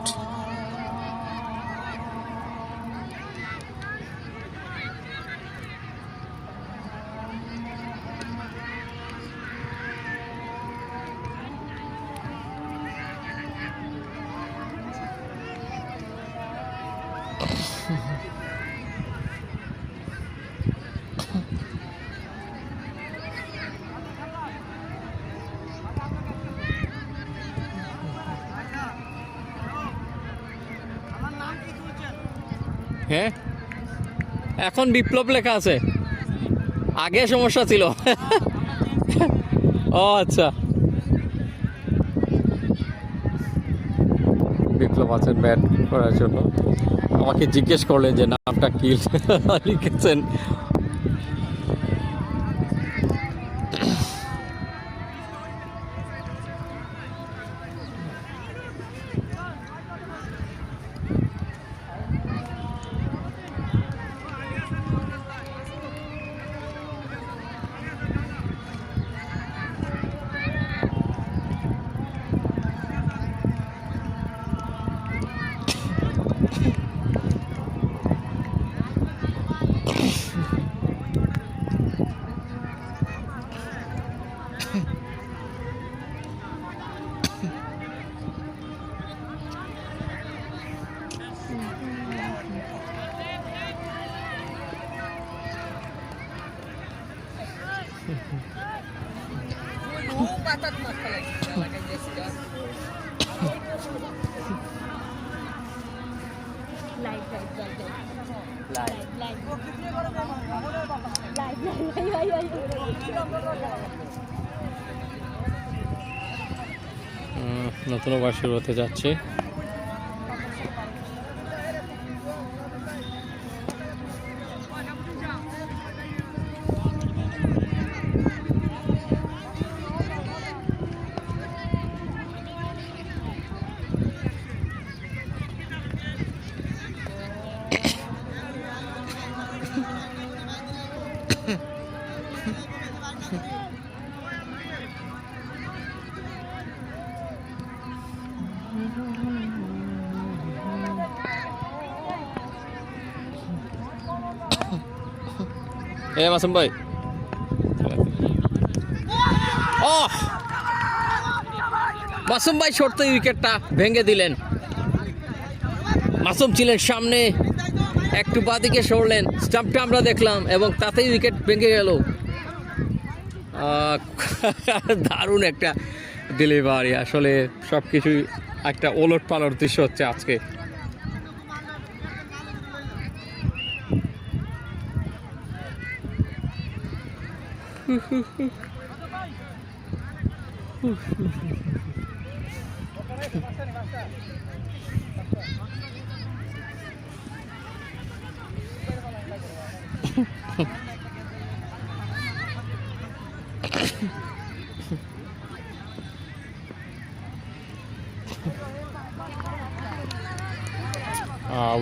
হ্যাঁ এখন বিপ্লব লেখা আছে, আগে সমস্যা ছিল। ও আচ্ছা, বিপ্লব আছেন ব্যাট করার জন্য। আমাকে জিজ্ঞেস করলেন যে নামটা কি লিখেছেন। নতুন ওভার শুরু হতে যাচ্ছে। মাসুম ভাই, মাসুম ভাই শর্ত উইকেটটা ভেঙে দিলেন। মাসুম ছিলেন সামনে, একটু বাদিকে সরলেন, স্টাম্পটা আমরা দেখলাম এবং তাতেই উইকেট ভেঙে গেল। দারুণ একটা ডেলিভারি, আসলে সব কিছুই একটা ওলট পালট দৃশ্য হচ্ছে আজকে।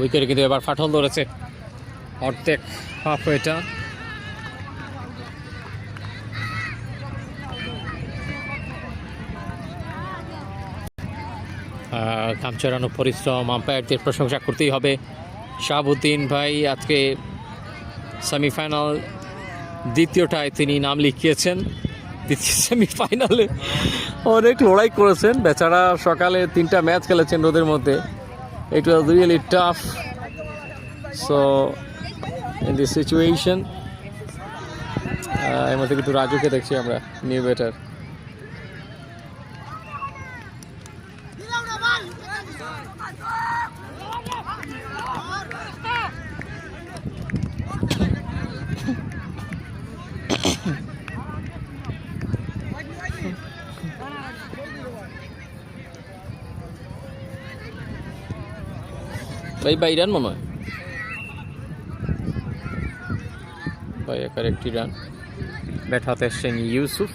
উইকেটে কিন্তু এবার ফাটল ধরেছে, অর্ধেক হাফ এটা। ঘাম ছড়ানো পরিশ্রম, আম্পায়ারদের প্রশংসা করতেই হবে। শাহাবুদ্দিন ভাই আজকে সেমিফাইনাল দ্বিতীয়টায় তিনি নাম লিখিয়েছেন। দ্বিতীয় সেমিফাইনালে অনেক লড়াই করেছেন বেচারা, সকালে 3টা ম্যাচ খেলেছেন রোদের মধ্যে। It was really tough. So in this situation এর মধ্যে কিন্তু রাজুকে দেখছি আমরা, নিউ ব্যাটার। ভাই বাইরান মনে হয়, ভাই একার একটি রান। ব্যাট হাতে এসছেন ইউসুফ।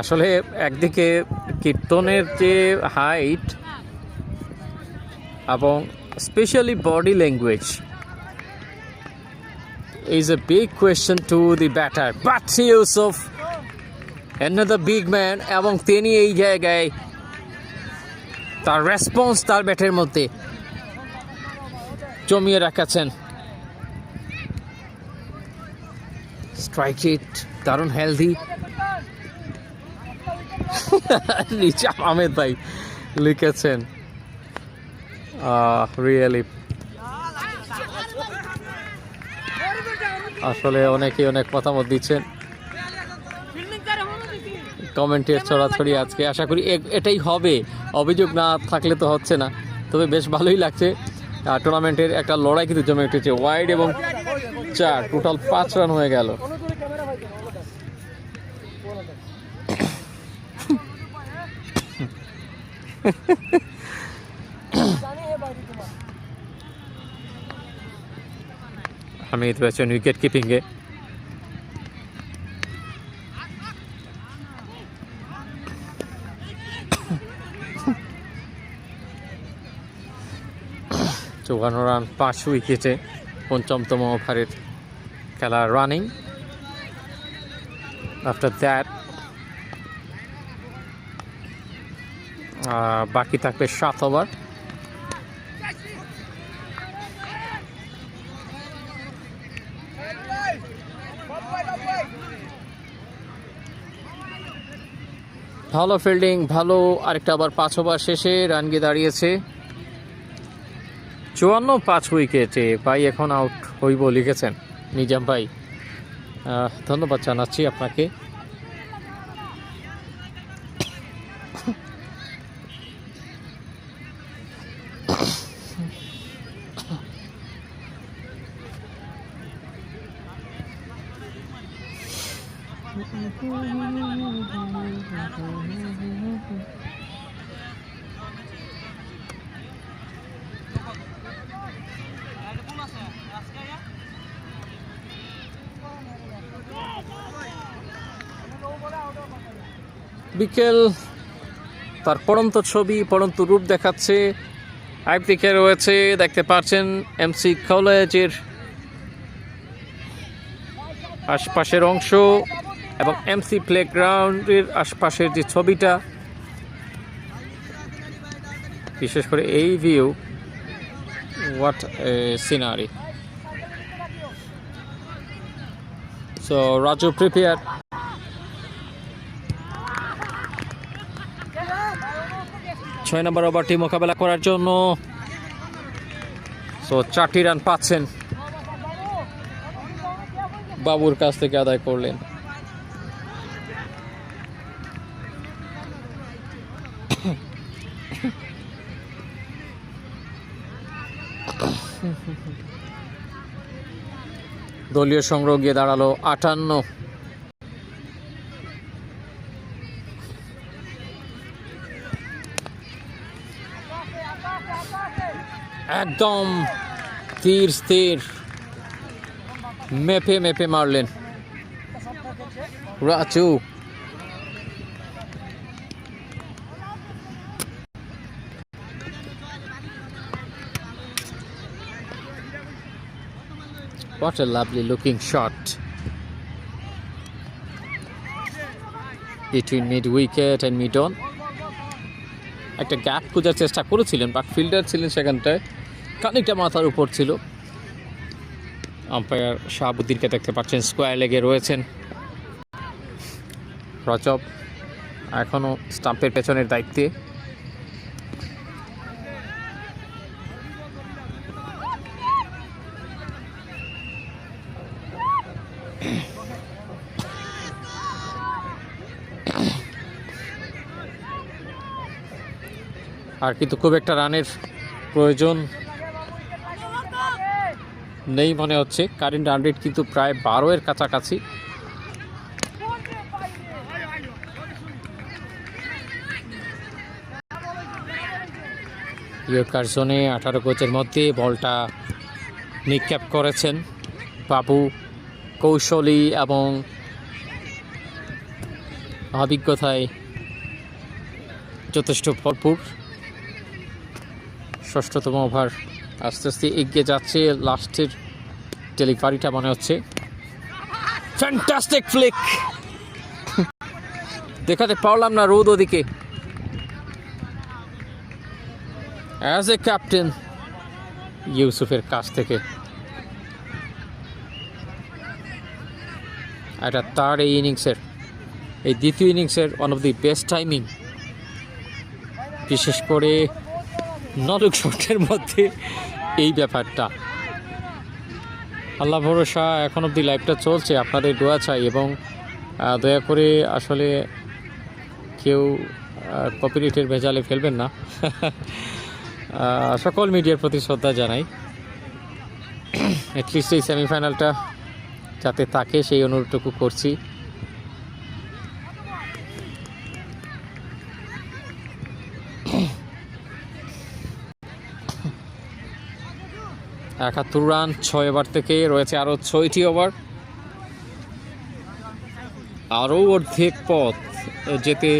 আসলে একদিকে কীর্তনের যে হাইট এবং specially body language is a big question to the batter, but Yusuf another big man এবং তিনি এই জায়গায় তার রেসপন্স তার ব্যাটের মধ্যে জমিয়ে রাখাছেন। স্ট্রাইক রেট দারুণ হেলদি। নিজাম আহমেদ ভাই লিখেছেন রিয়েলি, আসলে অনেকেই অনেক মতামত দিচ্ছেন, কমেন্টের ছড়াছড়ি আজকে। আশা করি এটাই হবে, অভিযোগ না থাকলে তো হচ্ছে না। তবে বেশ ভালোই লাগছে। টুর্নামেন্টের একটা লড়াই কিন্তু জমে উঠেছে। ওয়াইড এবং 4, টোটাল 5 রান হয়ে গেল। হামিদ রয়েছেন উইকেট কিপিংয়ে। চৌহান্ন রান 5 উইকেটে ৫৫তম ওভারের খেলা রানিং। আফটার দ্যাট বাকি থাকবে 7 ওভার। ভালো ফিল্ডিং, ভালো আরেকটা আবার 5 ওভার শেষে রান গিয়ে দাঁড়িয়েছে 54, 5 উইকেটে। ভাই এখন আউট হইব লিখেছেন নিজাম ভাই, ধন্যবাদ জানাচ্ছি আপনাকে। বিকেল তার পড়ন্ত ছবি, পড়ন্ত রূপ দেখাচ্ছে। একদিকে রয়েছে দেখতে পাচ্ছেন এমসি কলেজের আশপাশের অংশ এবং এমসি প্লেগ্রাউন্ডের আশপাশের যে ছবিটা, বিশেষ করে এই view, what a scenery. So Raju prepare. 6 নম্বর ওভারটি মোকাবেলা করার জন্য। সো 4টি রান পাচ্ছেন, বাবুর কাছ থেকে আদায় করলেন। দলীয় সংগ্রহ গিয়ে দাঁড়ালো 58। একদম তীর স্থির মেপে মেপে মারলেন Raju. What a lovely looking shot between mid wicket and mid on. একটা গ্যাপ খোঁজার চেষ্টা করেছিলেন, বাট ফিল্ডার ছিলেন সেখানটায়, খানিকটা মাথার উপর ছিল। আম্পায়ার শাহাবুদ্দিনকে দেখতে পাচ্ছেন স্কোয়ার লেগে রয়েছেন। রজব এখনও স্টাম্পের পেছনের দায়িত্বে। আর কিন্তু খুব একটা রানের প্রয়োজন নেই মনে হচ্ছে। কারেন্ট রান রেট কিন্তু প্রায় 12-এর কাছাকাছি। ইয়র্কার জোনে 18 গজের মধ্যে বলটা নিক্ষেপ করেছেন বাবু। কৌশলী এবং অভিজ্ঞতায় যথেষ্ট ভরপুর। ষষ্ঠতম ওভার আস্তে আস্তে এগিয়ে যাচ্ছে, লাস্টের ডেলিভারিটা মনে হচ্ছে। ফ্যান্টাস্টিক ফ্লিক, দেখাতে পারলাম না রোদ ওদিকে। অ্যাজ এ ক্যাপ্টেন ইউসুফের কাছ থেকে এটা তার এই ইনিংসের, এই দ্বিতীয় ইনিংসের one of the best timing, বিশেষ করে নলক শটের মধ্যে এই ব্যাপারটা। আল্লাহ ভরসা, এখন অবধি লাইভটা চলছে, আপনাদের দোয়া চাই। এবং দয়া করে আসলে কেউ কপিরাইটের ভেজালে ফেলবেন না। সকল মিডিয়ার প্রতি শ্রদ্ধা জানাই। অ্যাটলিস্ট এই সেমিফাইনালটা যাতে থাকে সেই অনুরোধটুকু করছি। একাত্তর রান 6 ওভার থেকে রয়েছে আরও 6টি ওভার। আরও অর্ধেক পথ যেতে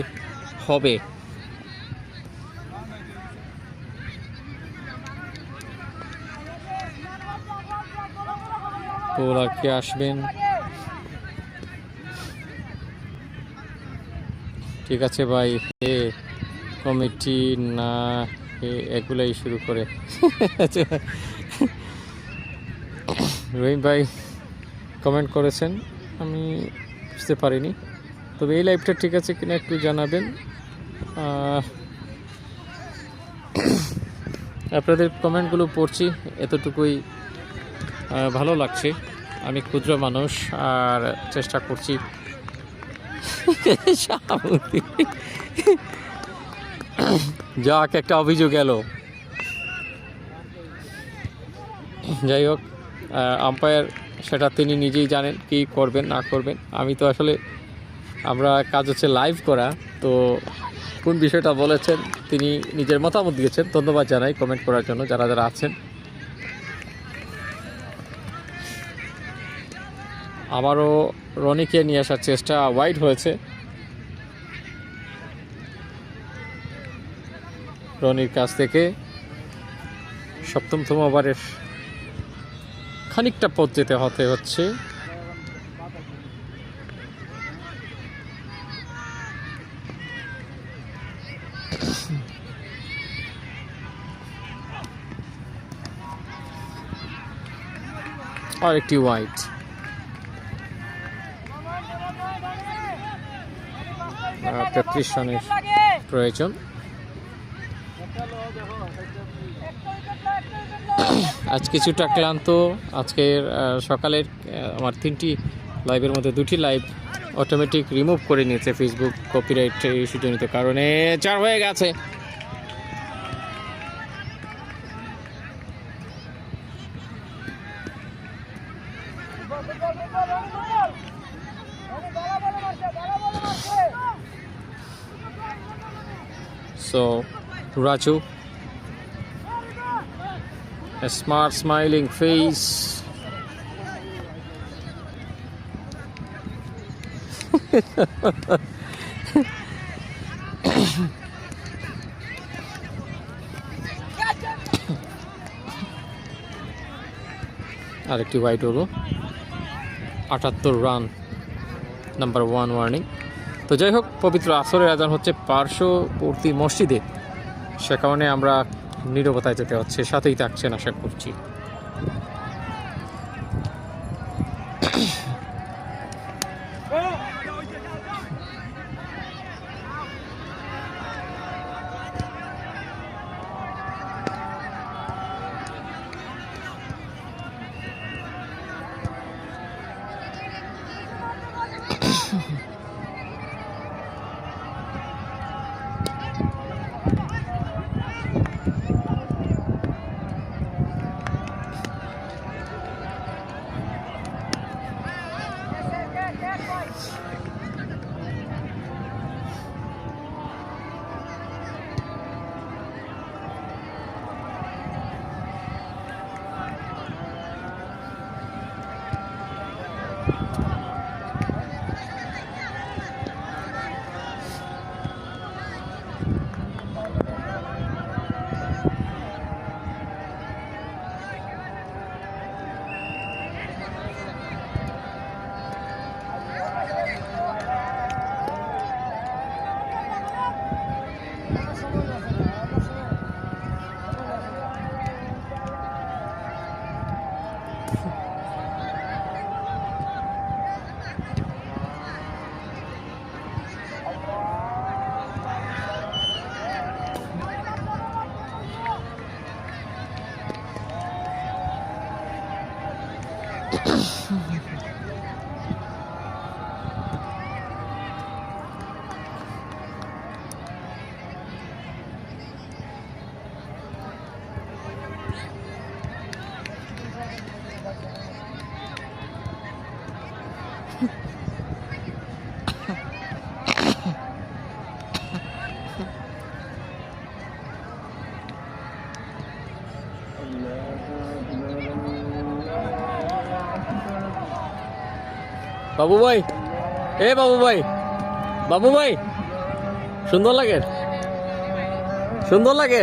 হবে। বোলার কে আসবেন? ঠিক আছে ভাই, এ কমিটি না এগুলাই শুরু করে। রহিম ভাই কমেন্ট করেছেন, আমি বুঝতে পারিনি, তবে এই লাইভটা ঠিক আছে কিনা একটু জানাবেন। আপনাদের কমেন্টগুলো পড়ছি, এতটুকুই ভালো লাগছে। আমি ক্ষুদ্র মানুষ আর চেষ্টা করছি। যাক, একটা অভিযোগ এলো। যাই হোক, আম্পায়ার সেটা তিনি নিজেই জানেন কি করবেন না করবেন। আমি তো আসলে, আমরা কাজ হচ্ছে লাইভ করা, তো কোন বিষয়টা বলেছেন তিনি নিজের মতামত দিয়েছেন। ধন্যবাদ জানাই কমেন্ট করার জন্য যারা যারা আছেন। আবারও রনিকে নিয়ে আসার চেষ্টা, ওয়াইড হয়েছে। রনির কাছ থেকে সপ্তমতম ওভারের খানিকটা পথ যেতে হচ্ছে। আর একটি ওয়াইড। 33 রানের প্রয়োজন। আজ কিছুটা ক্লান্ত। আজকের সকালের আমার 3টি লাইভের মধ্যে 2টি লাইভ অটোমেটিক রিমুভ করে নিয়েছে ফেসবুক কপিরাইট ইস্যুজনিত কারণে। 4 হয়ে গেছে। So Raju, a smart smiling face. আরেকটি white over, 78 run, number 1 warning. তো যাই হোক, পবিত্র আসরের আজান হচ্ছে পার্শ্ববর্তী মসজিদে, সে কারণে আমরা নীরবতায় যেতে হচ্ছে। সাথেই থাকছেন আশা করছি। বাবু ভাই, এ বাবু ভাই, বাবু ভাই, সুন্দর লাগে, সুন্দর লাগে।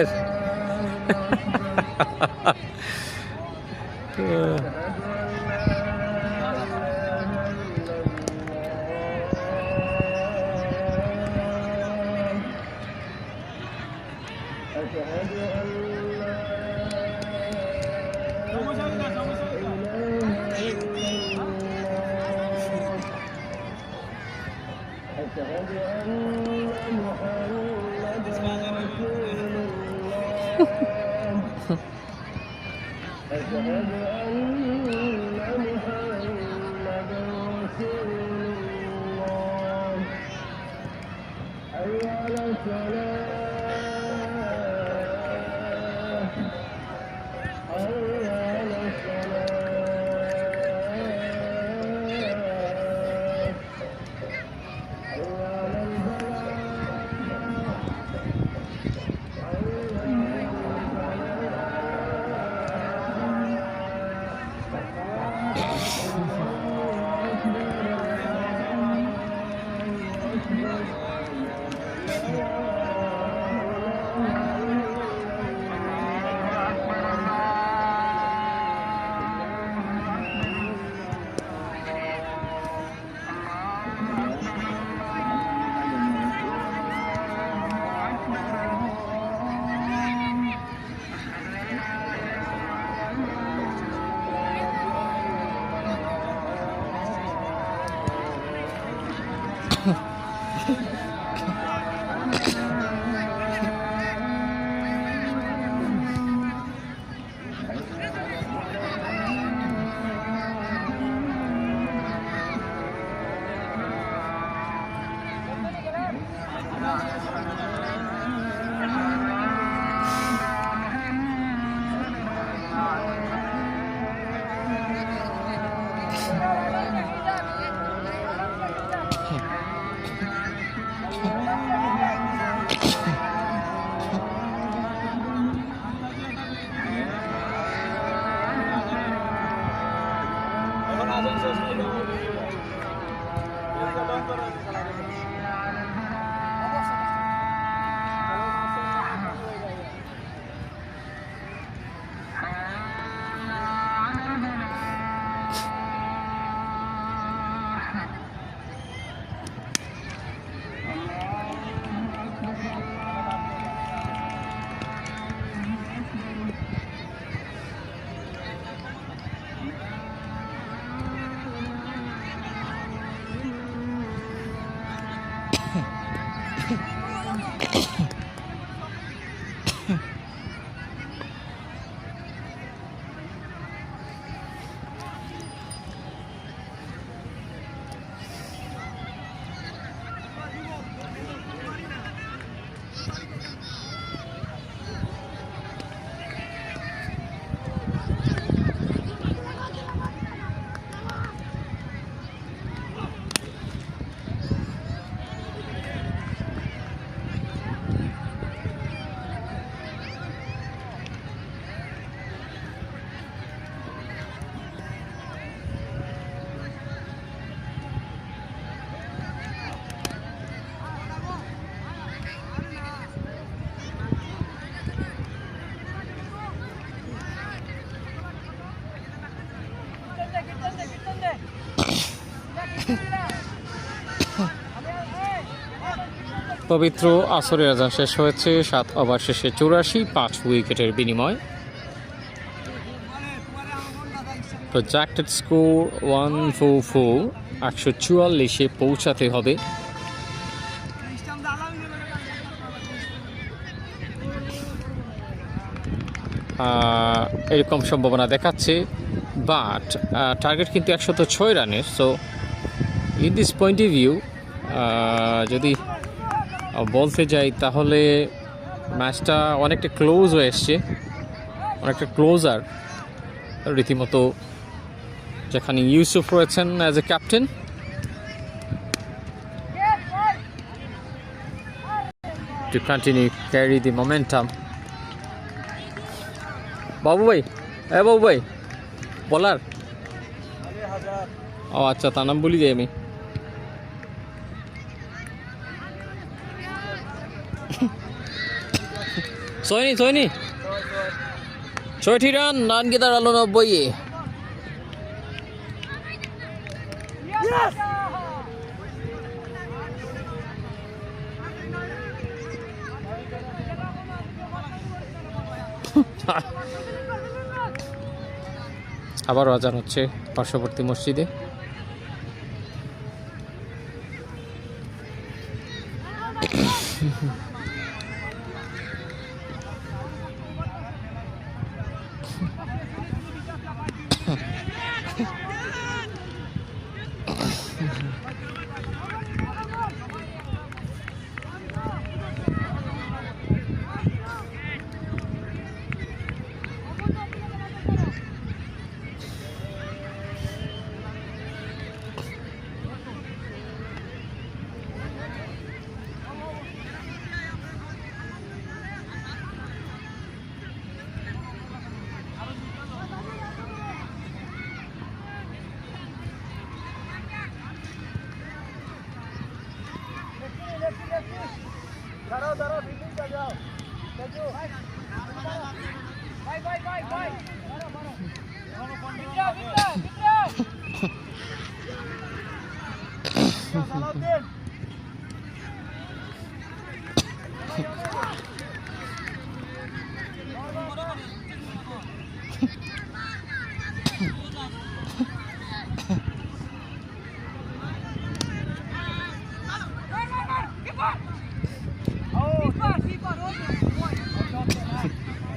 আজান শেষ হয়ে যাবে এদিকে ডান করে খেলা পবিত্র আসরের আজান শেষ হয়েছে 7 ওভার শেষে 84 উইকেটের বিনিময়। প্রজেক্টেড স্কোর 144, 144-এ পৌঁছাতে হবে। এরকম সম্ভাবনা দেখাচ্ছে, বাট টার্গেট কিন্তু 106 রানের। So in this point of view যদি বলতে যাই তাহলে ম্যাচটা অনেকটা ক্লোজ হয়ে এসছে, অনেকটা ক্লোজার রীতিমতো, যেখানে ইউসুফ রয়েছেন as a captain. To continue carry the momentum. বাবু ভাই, বাবু ভাই বলার, ও আচ্ছা, তার নাম বলি যাই আমি। সোয়নি 6টি রান কি দাঁড়ালো 90-এ। আবারও আজান হচ্ছে পার্শ্ববর্তী মসজিদে। দাঁড়াও ফিল্ডিং যাও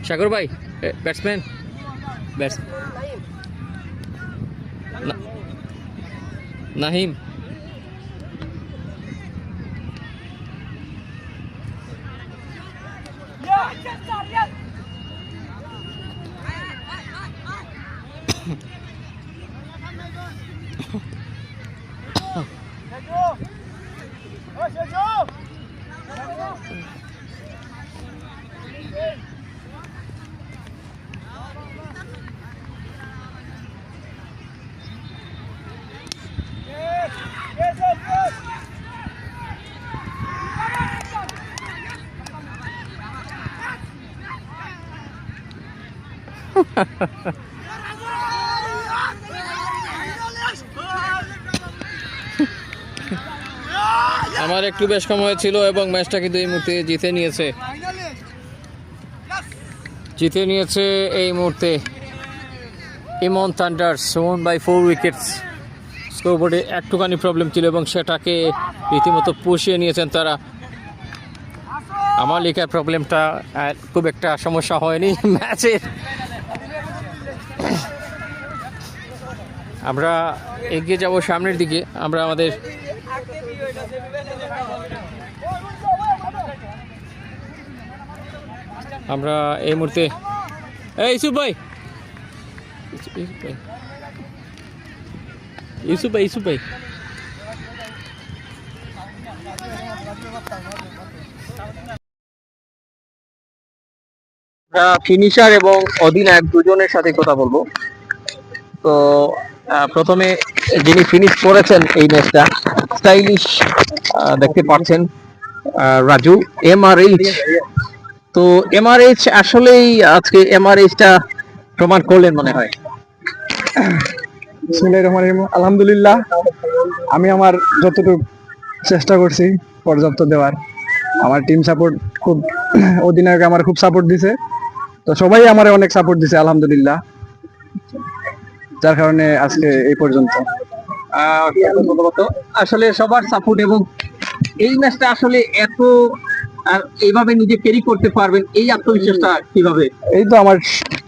সাগর ভাই ব্যাটসম্যান নাহিম। আমার একটু বেশ কম হয়েছিল এবং ম্যাচটা কিন্তু এই মুহূর্তে জিতে নিয়েছে এই মুহূর্তে ইমন থান্ডার্স ওয়ান বাই 4 উইকেটস। স্কোরবোর্ডে একটুখানি প্রবলেম ছিল এবং সেটাকে রীতিমতো পুষিয়ে নিয়েছেন তারা। আমার লেখার প্রবলেমটা খুব একটা সমস্যা হয়নি ম্যাচের। আমরা এগিয়ে যাব সামনের দিকে। আমরা আমাদের এই মুহূর্তে ইউসুফ ভাই ফিনিশার এবং অধিনায়ক দুজনের সাথে কথা বলবো। তো প্রথমে যিনি ফিনিশ করেছেন এই ম্যাচটা, স্টাইলিশ দেখতে পাচ্ছেন, রাজু MRH। তো MRH আসলেই আজকে MRH-টা প্রমাণ করলেন মনে হয়। আলহামদুলিল্লাহ, আমি আমার যতটুকু চেষ্টা করছি পর্যাপ্ত দেওয়ার। আমার টিম সাপোর্ট খুব, অধিনায়ক আমার খুব সাপোর্ট দিছে, তো সবাই আমার অনেক সাপোর্ট দিছে আলহামদুলিল্লাহ, যার কারণে আজকে এই পর্যন্ত। আসলে সবার সাপোর্ট এবং এই ম্যাচটা আসলে এত আর এইভাবে নিজে ক্যারি করতে পারবেন, এই আত্মবিশ্বাসটা কিভাবে? এই তো আমার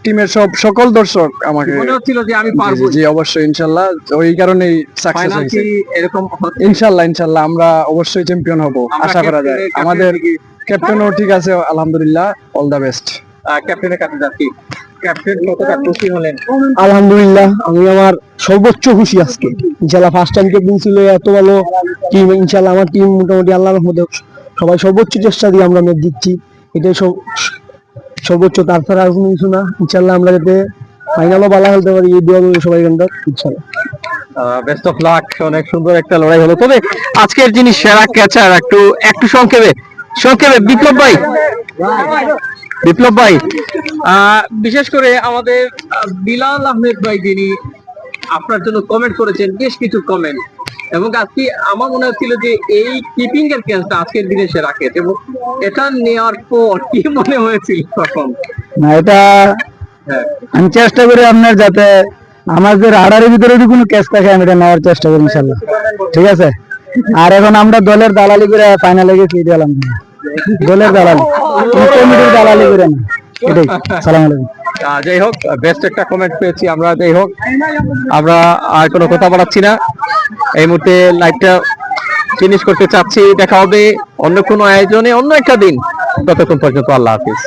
টিমের সকল দর্শক আমাকে মনে হচ্ছিল যে আমি পারবো। জি অবশ্যই, ইনশাআল্লাহ, ওই কারণেই সাকসেস ফাইনাল হয়েছে। কি এরকম ইনশাআল্লাহ আমরা অবশ্যই চ্যাম্পিয়ন হব, আশা করা যায়। আমাদের ক্যাপ্টেনও ঠিক আছে, আলহামদুলিল্লাহ, অল দ্য বেস্ট। ক্যাপ্টেনের কাছে যাচ্ছি, ক্যাপ্টেন কতটা খুশি হলেন? আলহামদুলিল্লাহ, আমি আমার সর্বোচ্চ খুশি আজকে। ইনশাআল্লাহ ফার্স্ট টাইম ক্যাপ্টেন ছিল, এত ভালো টিম। ইনশাআল্লাহ আমার টিম মোটামুটি আল্লাহর রহমতে সবাই সর্বোচ্চ চেষ্টা দিয়ে আমরা ম্যাচ জিতছি, এটাই সর্বোচ্চ। তাছাড়া আর কোনো কিছু না। ইনশাআল্লাহ আমরা যাতে ফাইনালও ভালো খেলতে পারি, এই দোয়া করি সবাই কাছে, ইনশাআল্লাহ। Best of luck. অনেক সুন্দর একটা লড়াই হলো। তবে আজকের যিনি সেরা ক্যাচার, একটু সংক্ষেপে বিপ্লব ভাই, বিশেষ করে আমাদের বিলাল আহমেদ ভাই, যিনি আপনার জন্য কমেন্ট করেছেন বেশ কিছু কমেন্ট, এবং আজকে আমার মনে হচ্ছিল যে এই কিপিং এর ক্যাচটা আজকের দিনে সেরা ক্যাচ, এবং এটা নেওয়ার পর কি মনে হয়েছিল তখন? না, এটা আমি চেষ্টা করি আপনার, যাতে আমাদের রাডারের ভিতরে যদি কোনো ক্যাচ থাকে আমি এটা নেওয়ার চেষ্টা করি ইনশাআল্লাহ, ঠিক আছে। আর এখন আমরা দলের দালালি করে ফাইনালে গেছি, এটা আলহামদুলিল্লাহ, দলের দালালি, কমিটির দালালি করে না, এটাই। সালাম আলাইকুম। যাই হোক, বেস্ট একটা কমেন্ট পেয়েছি আমরা। যাই হোক, আমরা আর কোনো কথা বলাচ্ছি না, এই মুহূর্তে লাইভটা ফিনিশ করতে চাচ্ছি। দেখা হবে অন্য কোনো আয়োজনে অন্য একটা দিন। ততক্ষণ পর্যন্ত আল্লাহ হাফিজ।